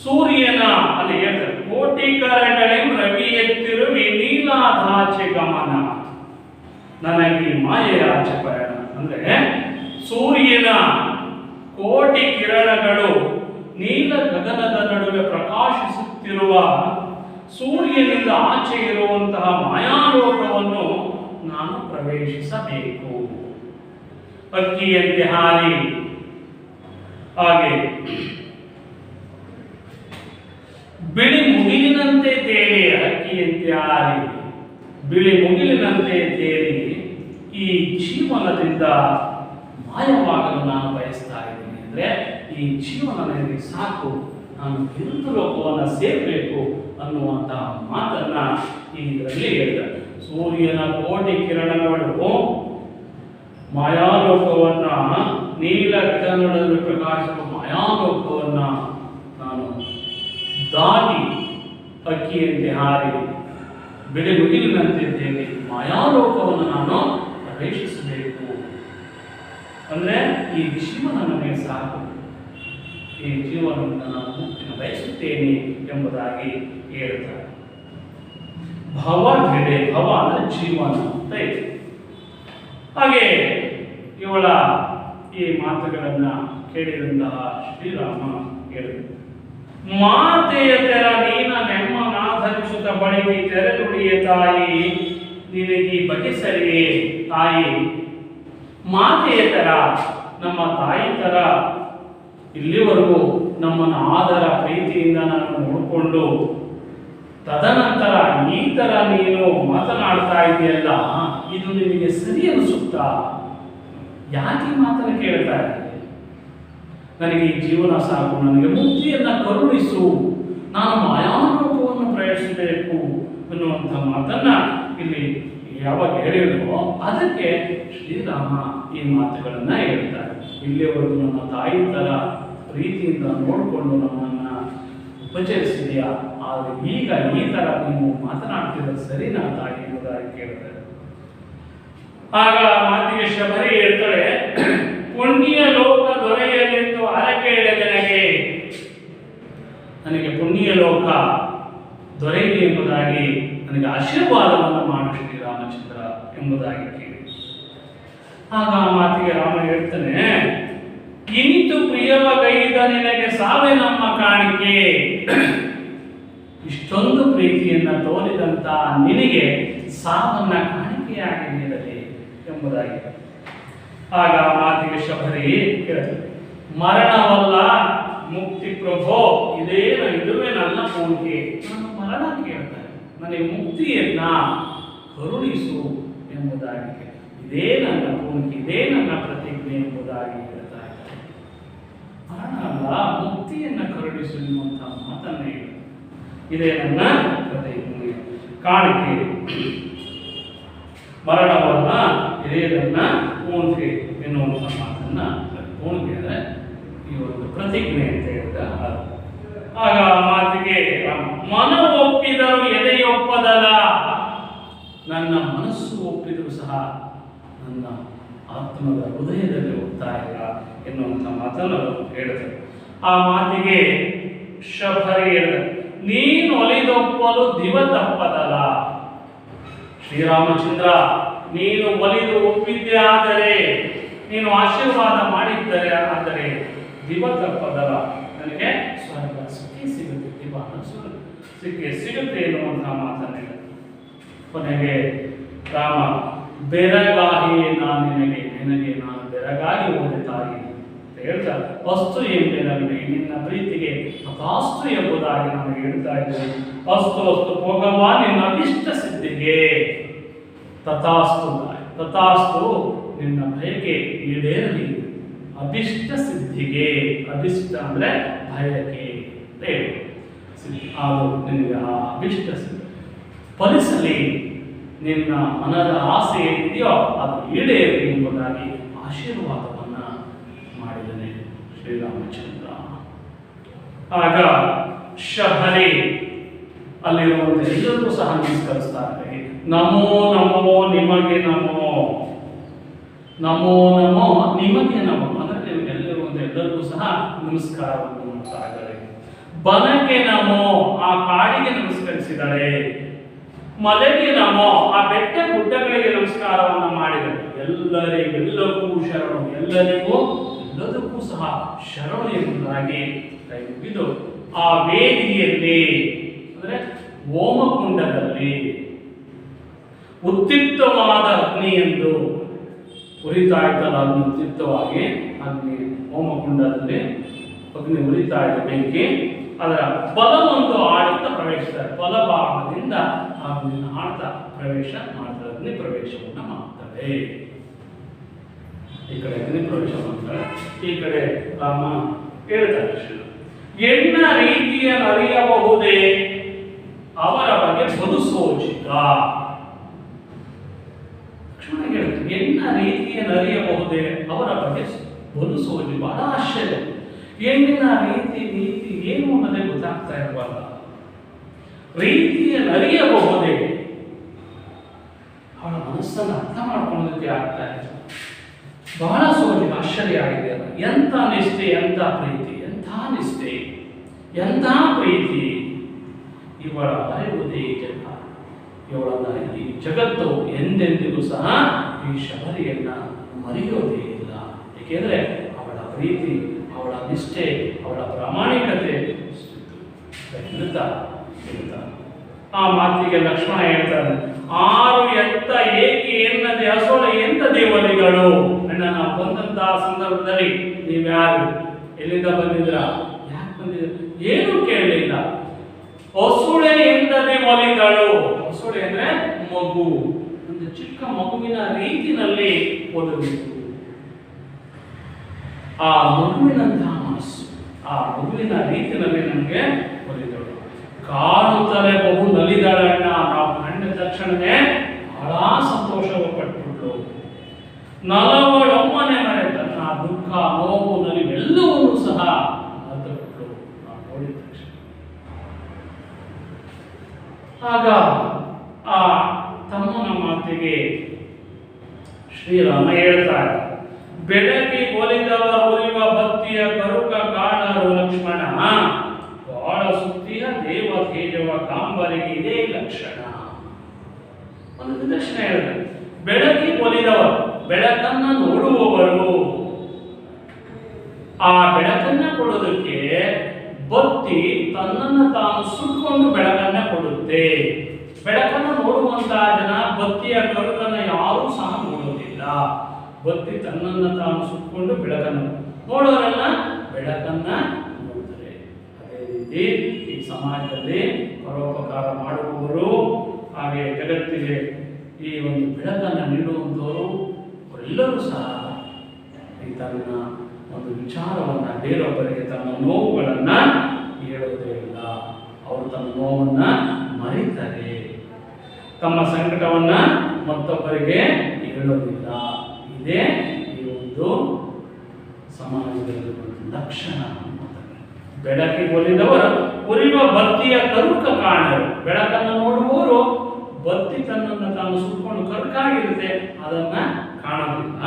ಸೂರ್ಯನ ಅಲ್ಲಿ ಹೇಳ್ತಾರೆ, ಕೋಟಿ ಕರಗಳೆಂ ರವಿ ಎತ್ತಿರುವಿ ನೀಲಾಧಾಚೆ ಗಮನ, ನನಗೆ ಮಾಯೆಯಾಚೆ ಪಯಣ. ಅಂದ್ರೆ ಸೂರ್ಯನ ಕೋಟಿ ಕಿರಣಗಳು ನೀಲ ಗಗನದ ನಡುವೆ ಪ್ರಕಾಶಿಸುತ್ತಿರುವ ಸೂರ್ಯನಿಂದ ಆಚೆ ಇರುವಂತಹ ಮಾಯಾಲೋಕವನ್ನು ನಾನು ಪ್ರವೇಶಿಸಬೇಕು. ಅಕ್ಕಿಯಂತೆ ಹಾರಿ, ಹಾಗೆ ಬಿಳಿ ಮುಗಿಲಿನಂತೆ ತೇಲಿ, ಅಕ್ಕಿಯಂತೆ ಹಾರಿ ಬಿಳಿ ಮುಗಿಲಿನಂತೆ ತೇಲಿ ಈ ಜೀವನದಿಂದ ಮಾಯವಾಗಲು ನಾನು ಬಯಸ್ತಾ ಇದ್ದೀನಿ. ಅಂದ್ರೆ ಈ ಜೀವನ ನನಗೆ ಸಾಕು, ನಾನು ಹಿಂದು ಲೋಕವನ್ನು ಸೇರಬೇಕು ಅನ್ನುವಂತಹ ಮಾತನ್ನ ಇದರಲ್ಲಿ ಹೇಳ್ತಾರೆ. ಸೂರ್ಯನ ಕೋಟಿ ಕಿರಣಗಳು ಮಾಯಾಲೋಕವನ್ನ, ನೀಲ ಗಗನದಲ್ಲಿ ಪ್ರಕಾಶಿಸುವ ಮಾಯಾಲೋಕವನ್ನ ನಾನು ದಾಟಿ ಅಕ್ಕಿಯಂತೆ ಹಾರಿ ಬಿಳಿ ಮುಗಿಲಿನಂತೆ ತೇಲಿ ಮಾಯಾಲೋಕವನ್ನು ನಾನು ಪ್ರವೇಶಿಸಬೇಕು. ಅಂದ್ರೆ ಈ ಜೀವನ ನನಗೆ ಸಾಕು, ಈ ಜೀವನವನ್ನು ನಾನು ಮುಕ್ತಿನ ಬಯಸುತ್ತೇನೆ ಎಂಬುದಾಗಿ ಹೇಳ್ತಾರೆ. ಭವ ಘಡೆ, ಭವ ಅಂದ್ರೆ ಜೀವನ ಅಂತ ಇದೆ. ಹಾಗೆ ಇವಳ ಈ ಮಾತುಗಳನ್ನ ಕೇಳಿದಂತಹ ಶ್ರೀರಾಮ ಹೇಳಿದರು, ಮಾತೆಯ ತೆರ ನೀನ ನೆಮ್ಮನಾಧರಿಸುತ್ತ ಬಳಿಗೆ ತೆರೆ ನುಡಿಯ ತಾಯಿ, ನಿನಗೆ ಬಗೆಸರಿಯೇ ತಾಯಿ. ಮಾತೆಯ ತರ, ನಮ್ಮ ತಾಯಿ ತರ ಇಲ್ಲಿವರೆಗೂ ನಮ್ಮನ್ನು ಆದರ ಪ್ರೀತಿಯಿಂದ ನಾನು ನೋಡಿಕೊಂಡು ತದನಂತರ ಈ ತರ ನೀನು ಮಾತನಾಡ್ತಾ ಇದೆಯಲ್ಲ, ಇದು ನಿನಗೆ ಸರಿ ಅನಿಸುತ್ತಾ? ಯಾಕೆ ಮಾತನ್ನು ಕೇಳ್ತಾ ಇದ್ದೀಯ? ನನಗೆ ಈ ಜೀವನ ಸಾಕು, ನನಗೆ ಮುಕ್ತಿಯನ್ನ ಕರುಣಿಸು, ನಾನು ಮಾಯಾಲೋಕವನ್ನು ಪ್ರಯತ್ನಿಸಬೇಕು ಅನ್ನುವಂಥ ಮಾತನ್ನ ಇಲ್ಲಿ ಯಾವಾಗ ಹೇಳಿದ್ರು ಅದಕ್ಕೆ ಶ್ರೀರಾಮ ಈ ಮಾತುಗಳನ್ನ ಹೇಳ್ತಾರೆ. ಇಲ್ಲಿವರೆಗೂ ನಮ್ಮ ತಾಯಿ ತರ ಪ್ರೀತಿಯಿಂದ ನೋಡಿಕೊಂಡು ನಮ್ಮನ್ನ ಉಪಚರಿಸಿದೆಯಾ, ಆದರೆ ಈಗ ಈ ತರ ನೀವು ಮಾತನಾಡ್ತಿರೋದು ಸರಿನಾ ತಾಯಿ ಎಂಬುದಾಗಿ ಕೇಳ್ತಾರೆ. ಆಗ ಮಾತಿಗೆ ಶಬರಿ ಹೇಳ್ತಾಳೆ, ಪುಣ್ಯ ಲೋಕ ದೊರೆಯಲೆಂದು ಹರಕೆ ನನಗೆ, ನನಗೆ ಪುಣ್ಯ ಲೋಕ ದೊರೆಯಲಿ ಎಂಬುದಾಗಿ ನನಗೆ ಆಶೀರ್ವಾದವನ್ನು ಮಾಡು ಶ್ರೀರಾಮಚಂದ್ರ ಎಂಬುದಾಗಿ ಕೇಳಿ. ಆಗ ಆ ಮಾತಿಗೆ ರಾಮ ಹೇಳ್ತಾನೆ, ಇನಿತು ಪ್ರಿಯವಗೈದ ನಿನಗೆ ಸಾವೇ ನಮ್ಮ ಕಾಣಿಕೆ. ಇಷ್ಟೊಂದು ಪ್ರೀತಿಯನ್ನ ತೋರಿದಂತ ನಿನಗೆ ಸಾವನ್ನ ಕಾಣಿಕೆಯಾಗಿ ನೀಡಲಿ ಎಂಬುದಾಗಿ. ಆಗ ಆ ಮಾತಿಗೆ ಶಬರಿ ಹೇಳ್ತಾರೆ, ಮರಣವಲ್ಲ ಮುಕ್ತಿ ಪ್ರಭೋ, ಇದುವೇ ನನ್ನ ಕೋರಿಕೆ. ನಾನು ಮರಣ ಕೇಳ್ತಾರೆ, ನನಗೆ ಮುಕ್ತಿಯನ್ನ ಕರುಣಿಸು ಎಂಬುದಾಗಿ, ಇದೇ ನನ್ನ ಕೋರಿಕೆ, ಇದೇ ನನ್ನ ಪ್ರತಿಜ್ಞೆ ಎಂಬುದಾಗಿ ಹೇಳ್ತಾ ಇದ್ದಾರೆ. ಮರಣ ಅಲ್ಲ, ಮುಕ್ತಿಯನ್ನ ಕರುಣಿಸು ಎನ್ನುವಂತಹ ಮಾತನ್ನ ಹೇಳಿ, ಇದೇ ನನ್ನ ಪ್ರತಿಜ್ಞೆ ಕಾಣಿಕೆ. ಮರಣವನ್ನ ಇದೇ ನನ್ನ ಕೋರಿಕೆ ಎನ್ನುವಂತಹ ಮಾತನ್ನ, ಕೋರಿಕೆ ಅಂದರೆ ಈ ಒಂದು ಪ್ರತಿಜ್ಞೆ ಅಂತ ಹೇಳಿದ. ಆಗ ಮಾತಿಗೆ ಮನ ಒಪ್ಪಿದರೂ ಎದೆಯೊಪ್ಪದಲ್ಲ, ನನ್ನ ಮನಸ್ಸು ಒಪ್ಪಿದರೂ ಸಹ ನನ್ನ ಆತ್ಮದ ಹೃದಯದಲ್ಲಿ ಒಪ್ತಾ ಇಲ್ಲ ಎನ್ನುವಂಥ ಮಾತನ್ನು ಹೇಳ್ತಾರೆ. ಆ ಮಾತಿಗೆ ಶಬರಿ ಹೇಳಿದ, ನೀನು ಒಲಿದೊಪ್ಪಲು ದಿವ ತಪ್ಪದಲ್ಲ. ಶ್ರೀರಾಮಚಂದ್ರ, ನೀನು ಒಲಿದು ಒಪ್ಪಿದ್ದೆ ಆದರೆ, ನೀನು ಆಶೀರ್ವಾದ ಮಾಡಿದ್ದರೆ ಆದರೆ ದಿವ ತಪ್ಪದಲ್ಲ, ನನಗೆ ಸ್ವರ್ಗ ಸಿಕ್ಕೇ ಸಿಗುತ್ತೆ, ದಿವ ಸಿಕ್ಕೇ ಸಿಗುತ್ತೆ ಎನ್ನುವಂತಹ ಮಾತನ್ನು ಹೇಳಿದ. ಕೊನೆಗೆ ರಾಮ, ಬೆರಗಾಗಿ ನಾನು ನಿನಗೆ ನಾನು ಬೆರಗಾಗಿ ಹೋದೆ ತಾಯಿ ಅಂತ ಹೇಳ್ತಾರೆ. ಅಸ್ತು ಎಂಬೆನಗಡೆ ನಿನ್ನ ಪ್ರೀತಿಗೆ ತಥಾಸ್ತು ಎಂಬುದಾಗಿ ನಾನು ಹೇಳ್ತಾ ಇದ್ದೇನೆ. ಅಸ್ತು ಅಸ್ತು ಭೋಗವ ನಿನ್ನ ಅಭಿಷ್ಟ ಸಿದ್ಧಿಗೆ, ತಥಾಸ್ತು ತಥಾಸ್ತು ನಿನ್ನ ಬಯಕೆ ಈಡೇರಲಿ, ಅಭಿಷ್ಟ ಸಿದ್ಧಿಗೆ. ಅಭಿಷ್ಟ ಅಂದ್ರೆ ಬಯಕೆ ಅಂತ ಹೇಳಿ, ಅದು ನಿನಗೆ ಆ ಅಭಿಷ್ಟ ಸಿದ್ಧಿ ಫಲಿಸಲಿ, ನಿನ್ನ ಮನದ ಆಸೆ ಏನಿದೆಯೋ ಅದು ಈಡೇರಲಿ ಎಂಬುದಾಗಿ ಆಶೀರ್ವಾದವನ್ನ ಮಾಡಿದನೆ ಶ್ರೀರಾಮಚಂದ್ರ. ಆಗ ಶಬರಿ ಅಲ್ಲಿರುವಂತ ಎಲ್ಲರಿಗೂ ಸಹ ನಮಸ್ಕರಿಸ್ತಾರೆ. ನಮೋ ನಮೋ ನಿಮಗೆ ನಮೋ, ನಮೋ ನಮೋ ನಿಮಗೆ ನಮೋ ಅಂದ್ರೆ ಎಲ್ಲರಿಗೂ ಸಹ ನಮಸ್ಕಾರವನ್ನು ಮಾಡ್ತಾ ಇದ್ದಾರೆ. ಬನಕ್ಕೆ ನಮೋ, ಆ ಕಾಡಿಗೆ ನಮಸ್ಕರಿಸಿದರೆ. ಮಲೆಗೆ ನಮೋ, ಆ ಬೆಟ್ಟ ಗುಡ್ಡಗಳಿಗೆ ನಮಸ್ಕಾರವನ್ನು ಮಾಡಿದರು. ಎಲ್ಲರಿಗೆಲ್ಲಕ್ಕೂ ಶರಣು, ಎಲ್ಲದಕ್ಕೂ ಸಹ ಶರಣು ಎಂಬುದಾಗಿ ಕೈ ಮುಗಿದು ಆ ವೇದಿಯಲ್ಲಿ ಅಂದ್ರೆ ಹೋಮಕುಂಡದಲ್ಲಿ ಉದ್ಯುಕ್ತವಾದ ಅಗ್ನಿ ಎಂದು ಉರಿತಾ ಇದ್ದಲ್ಲ, ಅಗ್ನಿ ಉದ್ಯುಕ್ತವಾಗಿ ಅಗ್ನಿ ಹೋಮಕುಂಡದಲ್ಲಿ ಅಗ್ನಿ ಉರಿತಾ ಇದ್ದ ಬೆಂಕಿ ಅದರ ಬಲವೊಂದು ಆಡುತ್ತಾ ಪ್ರವೇಶಿಸ್ತಾರೆ. ಬಲಭಾಗದಿಂದ ಅಗ್ನಿನ ಆಡ್ತಾ ಪ್ರವೇಶ ಮಾಡ್ತಾರೆ, ಅಗ್ನಿ ಪ್ರವೇಶವನ್ನ ಮಾಡ್ತಾರೆ. ಈ ಕಡೆ ಅಗ್ನಿ ಪ್ರವೇಶ ಮಾಡ್ತಾರೆ, ಈ ಕಡೆ ರಾಮ ಹೇಳ್ತಾರೆ. ಎಣ್ಣ ರೀತಿಯ ಅರಿಯಬಹುದೇ ಅವರ ಬಗ್ಗೆ ಬಲು ಸೋಚಿತ. ಎಣ್ಣ ರೀತಿಯ ಅರಿಯಬಹುದೇ ಅವರ ಬಗ್ಗೆ ಬಲು ಸೋಚಿ, ಬಹಳ ಆಶ್ಚರ್ಯ. ಹೆಣ್ಣಿನ ನೀತಿ ಏನು ಅನ್ನೋದೇ ಗೊತ್ತಾಗ್ತಾ ಇರುವಲ್ಲ, ರೀತಿಯನ್ನು ಅರಿಯಬಹುದೇ, ಅವಳ ಮನಸ್ಸನ್ನು ಅರ್ಥ ಮಾಡ್ಕೊಳ್ಳೋದಕ್ಕೆ ಆಗ್ತಾ ಇಲ್ಲ. ಬಹಳ ಸೋಚಿ, ಆಶ್ಚರ್ಯ ಆಗಿದೆ. ಎಂಥ ನಿಷ್ಠೆ, ಎಂಥ ಪ್ರೀತಿ, ಎಂಥ ನಿಷ್ಠೆ, ಎಂಥ ಪ್ರೀತಿ. ಇವಳ ಅರಿವುದೇ ಜಗ, ಇವಳನ್ನ ಈ ಜಗತ್ತು ಎಂದೆಂದಿಗೂ ಸಹ ಈ ಶಬರಿಯನ್ನ ಮರೆಯೋದೇ ಇಲ್ಲ. ಏಕೆಂದ್ರೆ ಅವಳ ಪ್ರೀತಿ, ಅವಳ ನಿಷ್ಠೆ, ಅವಳ ಪ್ರಾಮಾಣಿಕತೆ ಇರುತ್ತಾ. ಆ ಮಾತಿಗೆ ಲಕ್ಷ್ಮಣ ಹೇಳ್ತಾನೆ, ಆರು ಎತ್ತ ಏಕೆ ಎನ್ನದೆ ಅಸೋಳ ಎಂತ ದೇವಲಿಗಳು. ಅಣ್ಣ, ನಾವು ಬಂದಂತಹ ಸಂದರ್ಭದಲ್ಲಿ ನೀವ್ಯಾರು, ಎಲ್ಲಿಂದ ಬಂದಿದ್ರ, ಯಾಕೆ ಬಂದಿದ್ರ, ಏನು ಕೇಳಲಿಲ್ಲ. ಹಸುಳೆ ಎಂದದೆ ಒಲಿದಳು. ಹಸುಳೆ ಅಂದ್ರೆ ಮಗು, ಒಂದು ಚಿಕ್ಕ ಮಗುವಿನ ರೀತಿನಲ್ಲಿ ಒದಗಿತು. ಆ ಮಗುವಿನಂತಹ ಮನಸ್ಸು, ಆ ಮಗುವಿನ ರೀತಿಯಲ್ಲಿ ನಮಗೆ ಒಲಿದಳು. ಕಾಣುತ್ತಲೇ ಬಹು ನಲಿದಳಣ್ಣ. ನಾವು ಕಂಡ ತಕ್ಷಣವೇ ಬಹಳ ಸಂತೋಷಪಟ್ಟಳು. ನಲವಳೊಮ್ಮನೆ ಮರೆತನ್ನ ದುಃಖ, ನೋವು, ನಲಿವೆಲ್ಲವನ್ನೂ ಸಹ ಮರೆತುಬಿಟ್ಳು ನಾವು ನೋಡಿದ ತಕ್ಷಣ. ಆಗ ಆ ತಮ್ಮನ ಮಾತಿಗೆ ಶ್ರೀರಾಮ ಹೇಳ್ತಾರೆ, ಬೆಳಗಿ ಒಲಿದವ ಉರಿವ ಭಕ್ತಿಯ ಕರುಕ ಕಾಣರು ಲಕ್ಷ್ಮಣ, ಬಾಳ ಸುದ್ದಿಯ ದೇವ ತೇಜವ ಕಾಂಬರಿಗೆ ಇದೇ ಲಕ್ಷಣ. ಒಂದು ನಿದರ್ಶನ ಹೇಳಿದೆ, ಬೆಳಗಿ ಒಲಿದವರು, ಬೆಳಕನ್ನ ನೋಡುವವರು. ಆ ಬೆಳಕನ್ನ ಕೊಡೋದಕ್ಕೆ ಬತ್ತಿ ತನ್ನನ್ನು ತಾನು ಸುಟ್ಕೊಂಡು ಬೆಳಕನ್ನ ಕೊಡುತ್ತೆ. ಬೆಳಕನ್ನು ನೋಡುವಂತಹ ಜನ ಬತ್ತಿಯ ಕರುಕನ್ನ ಯಾರೂ ಸಹ ನೋಡುವುದಿಲ್ಲ. ಬತ್ತಿ ತನ್ನನ್ನು ತಾನು ಸುಟ್ಕೊಂಡು ಬೆಳಕನ್ನು ನೋಡೋರೆಲ್ಲ ಬೆಳಕನ್ನ ನೋಡ್ತಾರೆ. ಅದೇ ರೀತಿ ಈ ಸಮಾಜದಲ್ಲಿ ಪರೋಪಕಾರ ಮಾಡುವವರು, ಹಾಗೆ ಜಗತ್ತಿಗೆ ಈ ಒಂದು ಬೆಳಕನ್ನು ನೀಡುವಂಥವರು ಎಲ್ಲರೂ ಸಹ ಈ ತನ್ನ ಒಂದು ವಿಚಾರವನ್ನ ಬೇರೊಬ್ಬರಿಗೆ ತಮ್ಮ ನೋವುಗಳನ್ನ ಹೇಳೋದೇ ಇಲ್ಲ. ಅವರು ತಮ್ಮ ನೋವನ್ನ ಮರೀತಾರೆ, ತಮ್ಮ ಸಂಕಟವನ್ನ ಮತ್ತೊಬ್ಬರಿಗೆ ಹೇಳೋದಿಲ್ಲ. ಇದೇ ಈ ಒಂದು ಸಮಾಜದಲ್ಲಿ ಒಂದು ಲಕ್ಷಣ ಅನ್ನೋದನ್ನು. ಬೆಳಕಿಗೆ ಒಲಿದವರು ಉರಿಯುವ ಬತ್ತಿಯ ಕರುಕ ಕಾಣರು. ಬೆಳಕನ್ನು ನೋಡುವವರು ಬತ್ತಿ ತನ್ನನ್ನು ತಾನು ಸುಟ್ಕೊಂಡು ಕರುಕಾಗಿರುತ್ತೆ, ಅದನ್ನ ಕಾಣೋದಿಲ್ಲ.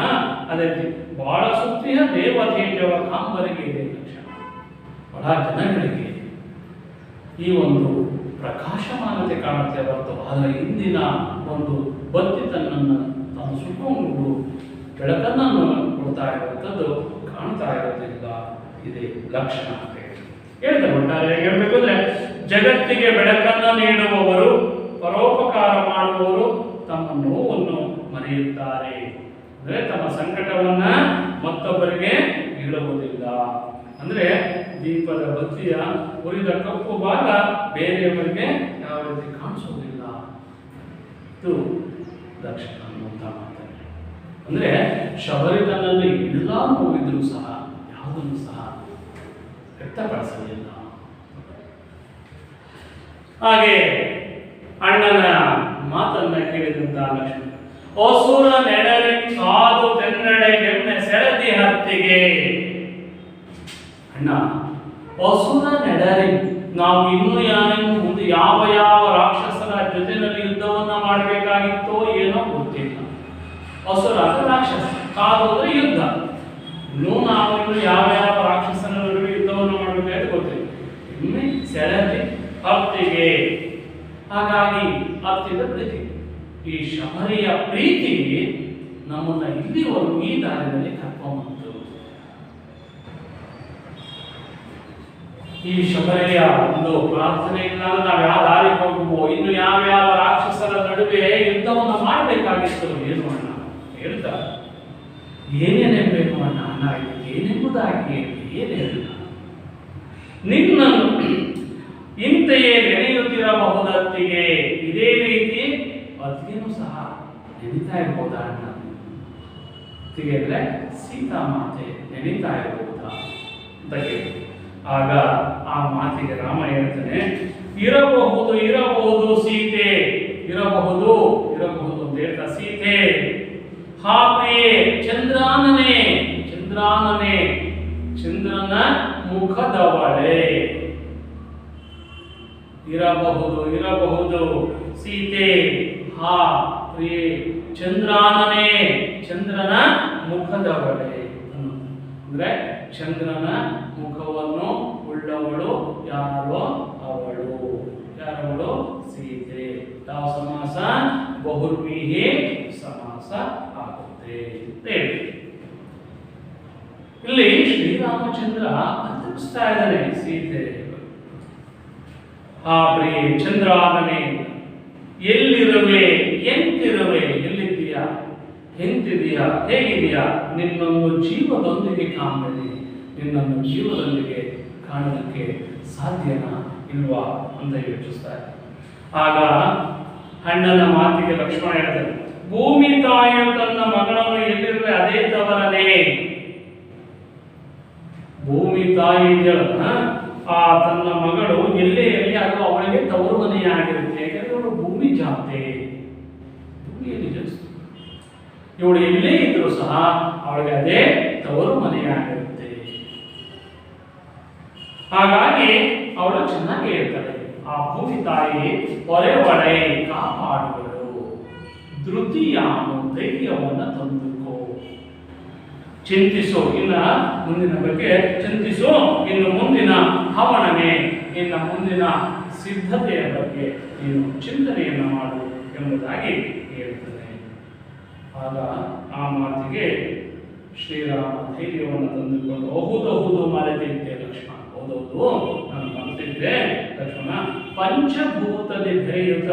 ಅದಕ್ಕೆ ಬಹಳ ಸುತ್ತಿಯ ದೇವತೇಜವ ಕಾಂಬರಿಗೆ ಇದೆ ಲಕ್ಷಣ. ಬಹಳ ಜನಗಳಿಗೆ ಈ ಒಂದು ಪ್ರಕಾಶಮಾನತೆ ಕಾಣುತ್ತೆ ಹೊರತು ಅದರ ಹಿಂದಿನ ಒಂದು ಬತ್ತಿ ತನ್ನನ್ನು ತಾನು ಸುಟ್ಕೊಂಡು ಬೆಳಕನ್ನು ಕೊಡ್ತಾ ಇರುವಂಥದ್ದು ಕಾಣ್ತಾ ಇರೋದಿಲ್ಲ. ಇದೇ ಲಕ್ಷಣ ಅಂತ ಹೇಳ್ತಾ ಒಟ್ಟಾರೆ ಹೇಳಬೇಕು ಅಂದ್ರೆ, ಜಗತ್ತಿಗೆ ಬೆಳಕನ್ನು ನೀಡುವವರು, ಪರೋಪಕಾರ ಮಾಡುವವರು ತಮ್ಮ ನೋವನ್ನು ಮರೆಯುತ್ತಾರೆ. ಅಂದ್ರೆ ತಮ್ಮ ಸಂಕಟವನ್ನ ಮತ್ತೊಬ್ಬರಿಗೆ ಹೇಳುವುದಿಲ್ಲ. ಅಂದ್ರೆ ದೀಪದ ಬತ್ತಿಯ ಉರಿದ ಕಪ್ಪು ಭಾಗ ಬೇರೆಯವರಿಗೆ ಯಾವ ರೀತಿ ಕಾಣಿಸುವುದಿಲ್ಲ. ಇದು ಲಕ್ಷಣ ಅನ್ನುವಂಥ ಮಾತಾಡಿ. ಅಂದ್ರೆ ಶಬರಿತನಲ್ಲಿ ಎಲ್ಲ ನೋವಿದ್ರೂ ಸಹ ಯಾವುದನ್ನು ಸಹ ವ್ಯಕ್ತಪಡಿಸಲಿಲ್ಲ. ಹಾಗೆ ಅಣ್ಣನ ಮಾತನ್ನ ಕೇಳಿದಂತ ಲಕ್ಷ್ಮಣ, ಹೊಸೂರ ನೆಡರಿ ಕಾದು ತೆನ್ನಡೆ ಗೆಮ್ಮೆ ಸೆಳೆದಿ ಹತ್ತಿಗೆ. ಅಣ್ಣ, ಹೊಸೂರ ನೆಡರಿ, ನಾವು ಇನ್ನೂ ಮುಂದೆ ಯಾವ ಯಾವ ರಾಕ್ಷಸರ ಜೊತೆನಲ್ಲಿ ಯುದ್ಧವನ್ನ ಮಾಡಬೇಕಾಗಿತ್ತೋ ಏನೋ ಗೊತ್ತಿಲ್ಲ. ಹೊಸೂರ ಅಂದ್ರೆ ರಾಕ್ಷಸ, ಕಾದು ಅಂದ್ರೆ ಯುದ್ಧ. ನಾವು ಯಾವ ಯಾವ ರಾಕ್ಷಸರ ನಡುವೆ ಯುದ್ಧವನ್ನು ಮಾಡಬೇಕಾದ್ರೆ ಗೊತ್ತಿಲ್ಲ. ಇನ್ನು ಸೆಳೆದಿ ಹತ್ತಿಗೆ, ಹಾಗಾಗಿ ಹತ್ತಿದ ಪ್ರೀತಿ. ಈ ಶಬರಿಯ ಪ್ರೀತಿ ನಮ್ಮನ್ನ ಇಲ್ಲಿವರೆಗೂ ಈ ದಾರಿಯಲ್ಲಿ ಕರ್ಕೊಂಡ್ಬಂತು. ಈ ಶಬರಿಯ ಒಂದು ಪ್ರಾರ್ಥನೆ ಇಲ್ಲ ನಾವು ಯಾವ ದಾರಿ ಹೋಗುವೋ, ಇನ್ನು ಯಾವ ಯಾವ ರಾಕ್ಷಸರ ನಡುವೆ ಯುದ್ಧವನ್ನು ಮಾಡಬೇಕಾಗಿತ್ತು ಏನು ಅಣ್ಣ ಹೇಳ್ತಾರೆ. ಏನೇನೇಬೇಕು ಅಣ್ಣ, ಅಣ್ಣ ಏನೆಂಬುದಾಗಿ ಏನೇನಿಲ್ಲ. ನಿನ್ನನ್ನು ಇಂತೆಯೇ ನೆನೆಯುತ್ತಿರಬಹುದತ್ತಿಗೆ, ಇದೇ ರೀತಿ ಅತ್ತಿಗೆನೂ ಸಹ ನೆನೀತಾ ಇರ್ಬೋದಾ ಅಣ್ಣ? ಅತ್ತಿಗೆ ಅಂದ್ರೆ ಸೀತಾಮಾತೆ ನೆನೀತಾ ಇರ್ಬೋದಾ ಅಂತ ಹೇಳಿ, ಆಗ ಆ ಮಾತಿಗೆ ರಾಮ ಹೇಳ್ತಾನೆ, ಇರಬಹುದು ಇರಬಹುದು ಸೀತೆ, ಇರಬಹುದು ಇರಬಹುದು ಅಂತ ಹೇಳ್ತಾ ಸೀತೆ, ಹಾ ಪ್ರಿಯೆ ಚಂದ್ರಾನನೆ, ಚಂದ್ರಾನನೆ ಚಂದ್ರನ ಮುಖದವಳೆ, ಇರಬಹುದು ಇರಬಹುದು ಸೀತೆ, ಹಾ ಪ್ರಿಯೆ ಚಂದ್ರಾನನೆ ಚಂದ್ರನ ಮುಖದವಳೆ. ಅಂದ್ರೆ ಚಂದ್ರನ ಮುಖವನ್ನು ಉಳ್ಳವಳು ಯಾರೋ ಅವಳು. ಯಾರವಳು? ಸೀತೆ. ಯಾವ ಸಮಾಸ? ಬಹುರ್ವೀಹಿ ಸಮಾಸ ಆಗುತ್ತೆ. ಇಲ್ಲಿ ಶ್ರೀರಾಮಚಂದ್ರ ಅಂತರಿಸ್ತಾ ಇದ್ದಾನೆ ಸೀತೆ. ಆ ಪ್ರಿಯೆ ಚಂದ್ರಾನನೆ, ಎಲ್ಲಿರುವೆ ಎಂತಿರುವೆ, ಎಲ್ಲಿದ್ದೀಯಾ ಎಂತಿದೀಯಾ ಹೇಗಿದೆಯಾ, ನಿನ್ನೊಂದು ಜೀವದೊಂದಿಗೆ ಕಾಣಲಿ, ನಿನ್ನನ್ನು ಜೀವದೊಂದಿಗೆ ಕಾಣೋದಕ್ಕೆ ಸಾಧ್ಯನಾ ಇಲ್ವಾ ಅಂತ ಯೋಚಿಸ್ತಾರೆ. ಆಗ ಅಣ್ಣನ ಮಾತಿಗೆ ಲಕ್ಷ್ಮಣ ಹೇಳ್ತಾರೆ, ಭೂಮಿ ತಾಯಿಯು ತನ್ನ ಮಗಳನ್ನು ಎಲ್ಲಿರುವೆ ಅದೇ ತವರನೇ. ಭೂಮಿ ತಾಯಿ ಇದೆಯಲ್ಲ, ಆ ತನ್ನ ಮಗಳು ಎಲ್ಲೇ ಇರಲಿ ಅದು ಅವಳಿಗೆ ತವರು ಮನೆಯಾಗಿರುತ್ತೆ. ಯಾಕಂದ್ರೆ ಅವಳು ಭೂಮಿ ಜಾತೆ, ಭೂಮಿಯಲ್ಲಿ ಜನಿಸ್ತು. ಇವಳು ಎಲ್ಲೇ ಇದ್ರೂ ಸಹ ಅವಳಿಗೆ ಅದೇ ತವರು ಮನೆಯಾಗಿರುತ್ತೆ. ಹಾಗಾಗಿ ಅವಳು ಚೆನ್ನಾಗಿ ಹೇಳ್ತಾಳೆ, ಆ ಭೂಮಿ ತಾಯಿ ಹೊರೆ ಒಡೆ ಕಾಪಾಡುವಳು, ಧೃತಿಯಾನು ಧೈರ್ಯವನ್ನು ತಂದುಕೋ, ಚಿಂತಿಸು, ಇನ್ನ ಮುಂದಿನ ಬಗ್ಗೆ ಚಿಂತಿಸು, ಇನ್ನು ಮುಂದಿನ ಹವಣನೆ, ಇನ್ನು ಮುಂದಿನ ಸಿದ್ಧತೆಯ ಬಗ್ಗೆ ನೀನು ಚಿಂತನೆಯನ್ನು ಮಾಡು ಎಂಬುದಾಗಿ ಹೇಳ್ತದೆ. ಆಗ ಆ ಮಾತಿಗೆ ಶ್ರೀರಾಮ ಧೈರ್ಯವನ್ನು ತಂದುಕೊಂಡು, ಹೌದು ಮರೆತಿದ್ದೆ ಲಕ್ಷ್ಮಣ, ಹೌದೌದು ನಾನು ಮರೆತಿದ್ದೆ ಲಕ್ಷ್ಮಣ, ಪಂಚಭೂತದಲ್ಲಿ ಬೆರೆಯುತ್ತ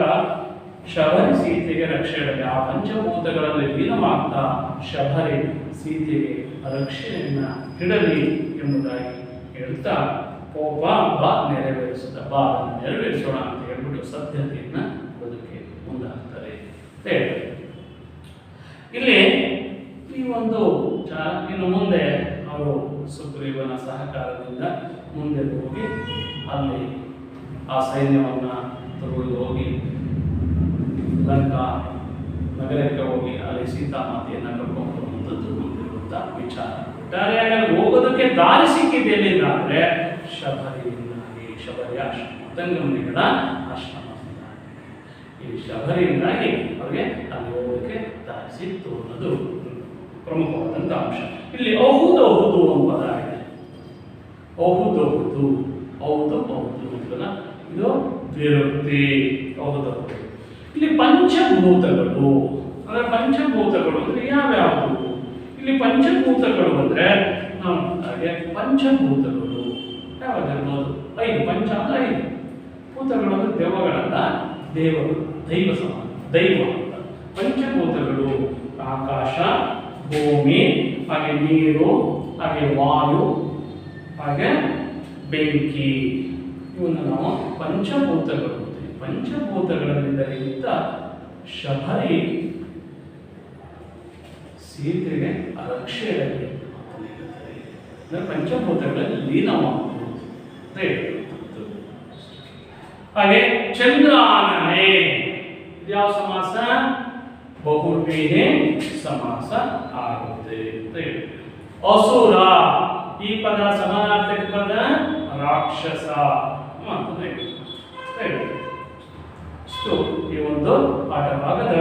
ಶಬರಿ ಸೀತೆಗೆ ರಕ್ಷಣೆ. ಆ ಪಂಚಭೂತಗಳಲ್ಲಿ ಲೀನವಾಗ್ತಾ ಶಬರಿ ಸೀತೆಗೆ ರಕ್ಷಣೆಯನ್ನ ಇಡಲಿ ಎಂಬುದಾಗಿ ಹೇಳ್ತಾ, ಕೋಪ ಬಾ ನೆರವೇರಿಸುತ್ತ ಬಾ ನೆರವೇರಿಸೋಣ ಅಂತ ಹೇಳ್ಬಿಟ್ಟು ಸದ್ಯತೆಯನ್ನ ಬದುಕಿ ಮುಂದಾಗ್ತಾರೆ. ಇಲ್ಲಿ ಈ ಒಂದು ಇನ್ನು ಮುಂದೆ ಅವರು ಸುಗ್ರೀವನ ಸಹಕಾರದಿಂದ ಮುಂದೆ ಹೋಗಿ ಅಲ್ಲಿ ಆ ಸೈನ್ಯವನ್ನ ತಗೊಂಡು ಹೋಗಿ ಲಂಕಾ ನಗರಕ್ಕೆ ಹೋಗಿ ಅಲ್ಲಿ ಸೀತಾಮಾತೆಯನ್ನು ಕರ್ಕೊಂಡು ಬರುವಂಥದ್ದು ಮುಂದಿರುವಂಥ ವಿಚಾರ. ಒಟ್ಟಾರೆಯಾಗಿ ಹೋಗುವ ಹೋಗೋದಕ್ಕೆ ದಾರಿ ಸಿಕ್ಕಿದೆ ಎಲ್ಲಿಂದ ಅಂದರೆ ಶಬರಿಯಿಂದಾಗಿ. ಶಬರಿಯ ಆಶ್ರಮ, ತಂಗಮುನಿಗಳ ಆಶ್ರಮದಿಂದಾಗಿ. ಈ ಶಬರಿಯಿಂದಾಗಿ ಅವರಿಗೆ ಅಲ್ಲಿ ಹೋಗೋದಕ್ಕೆ ದಾರಿ ಸಿಕ್ತು ಅನ್ನೋದು ಪ್ರಮುಖವಾದಂಥ ಅಂಶ. ಇಲ್ಲಿ ಔಹುದು ಒಂದು ಪದ ಇದೆ. ಔಹುದು ಅಂತಲ್ಲ, ಇದು ವಿರುಕ್ತಿ. ಔಹುದು ಇಲ್ಲಿ ಪಂಚಭೂತಗಳು ಅಂದರೆ ಪಂಚಭೂತಗಳು ಅಂದರೆ ಯಾವ್ಯಾವುದು? ಇಲ್ಲಿ ಪಂಚಭೂತಗಳು ಅಂದರೆ ಹಾಗೆ ಪಂಚಭೂತಗಳು ಯಾವ್ದಿರ್ಬೋದು? 5. ಪಂಚ ಅಂದರೆ 5. ಭೂತಗಳು ಅಂದರೆ ದೆವ್ವಗಳಲ್ಲ, ದೇವರು, ದೈವ ಸಮಾನ, ದೈವ ಅಂತ. ಪಂಚಭೂತಗಳು ಆಕಾಶ, ಭೂಮಿ, ಹಾಗೆ ನೀರು, ಹಾಗೆ ವಾಯು, ಹಾಗೆ ಬೆಂಕಿ. ಇವನ್ನ ನಾವು ಪಂಚಭೂತಗಳು. ಪಂಚಭೂತಗಳಿಂದ ಶಬರಿ ಸೀತೆಗೆ ರಕ್ಷೆಯಾಗಿ ಪಂಚಭೂತಗಳಲ್ಲಿ ಲೀನವಾಗುವುದು ಅಂತ ಹೇಳ್ತಕ್ಕಂಥದ್ದು. ಹಾಗೆ ಚಂದ್ರಾನನೆ ಯಾವ ಸಮಾಸ? ಬಹುವ್ರೀಹಿ ಸಮಾಸ ಆಗುತ್ತೆ ಅಂತ ಹೇಳ್ತೀವಿ. ಅಸುರ ಈ ಪದ ಸಮಾನಾರ್ಥಕ ಪದ ರಾಕ್ಷಸ ಅಂತ ಹೇಳ್ತೀವಿ. ಈ ಒಂದು ಪಾಠ ಭಾಗದ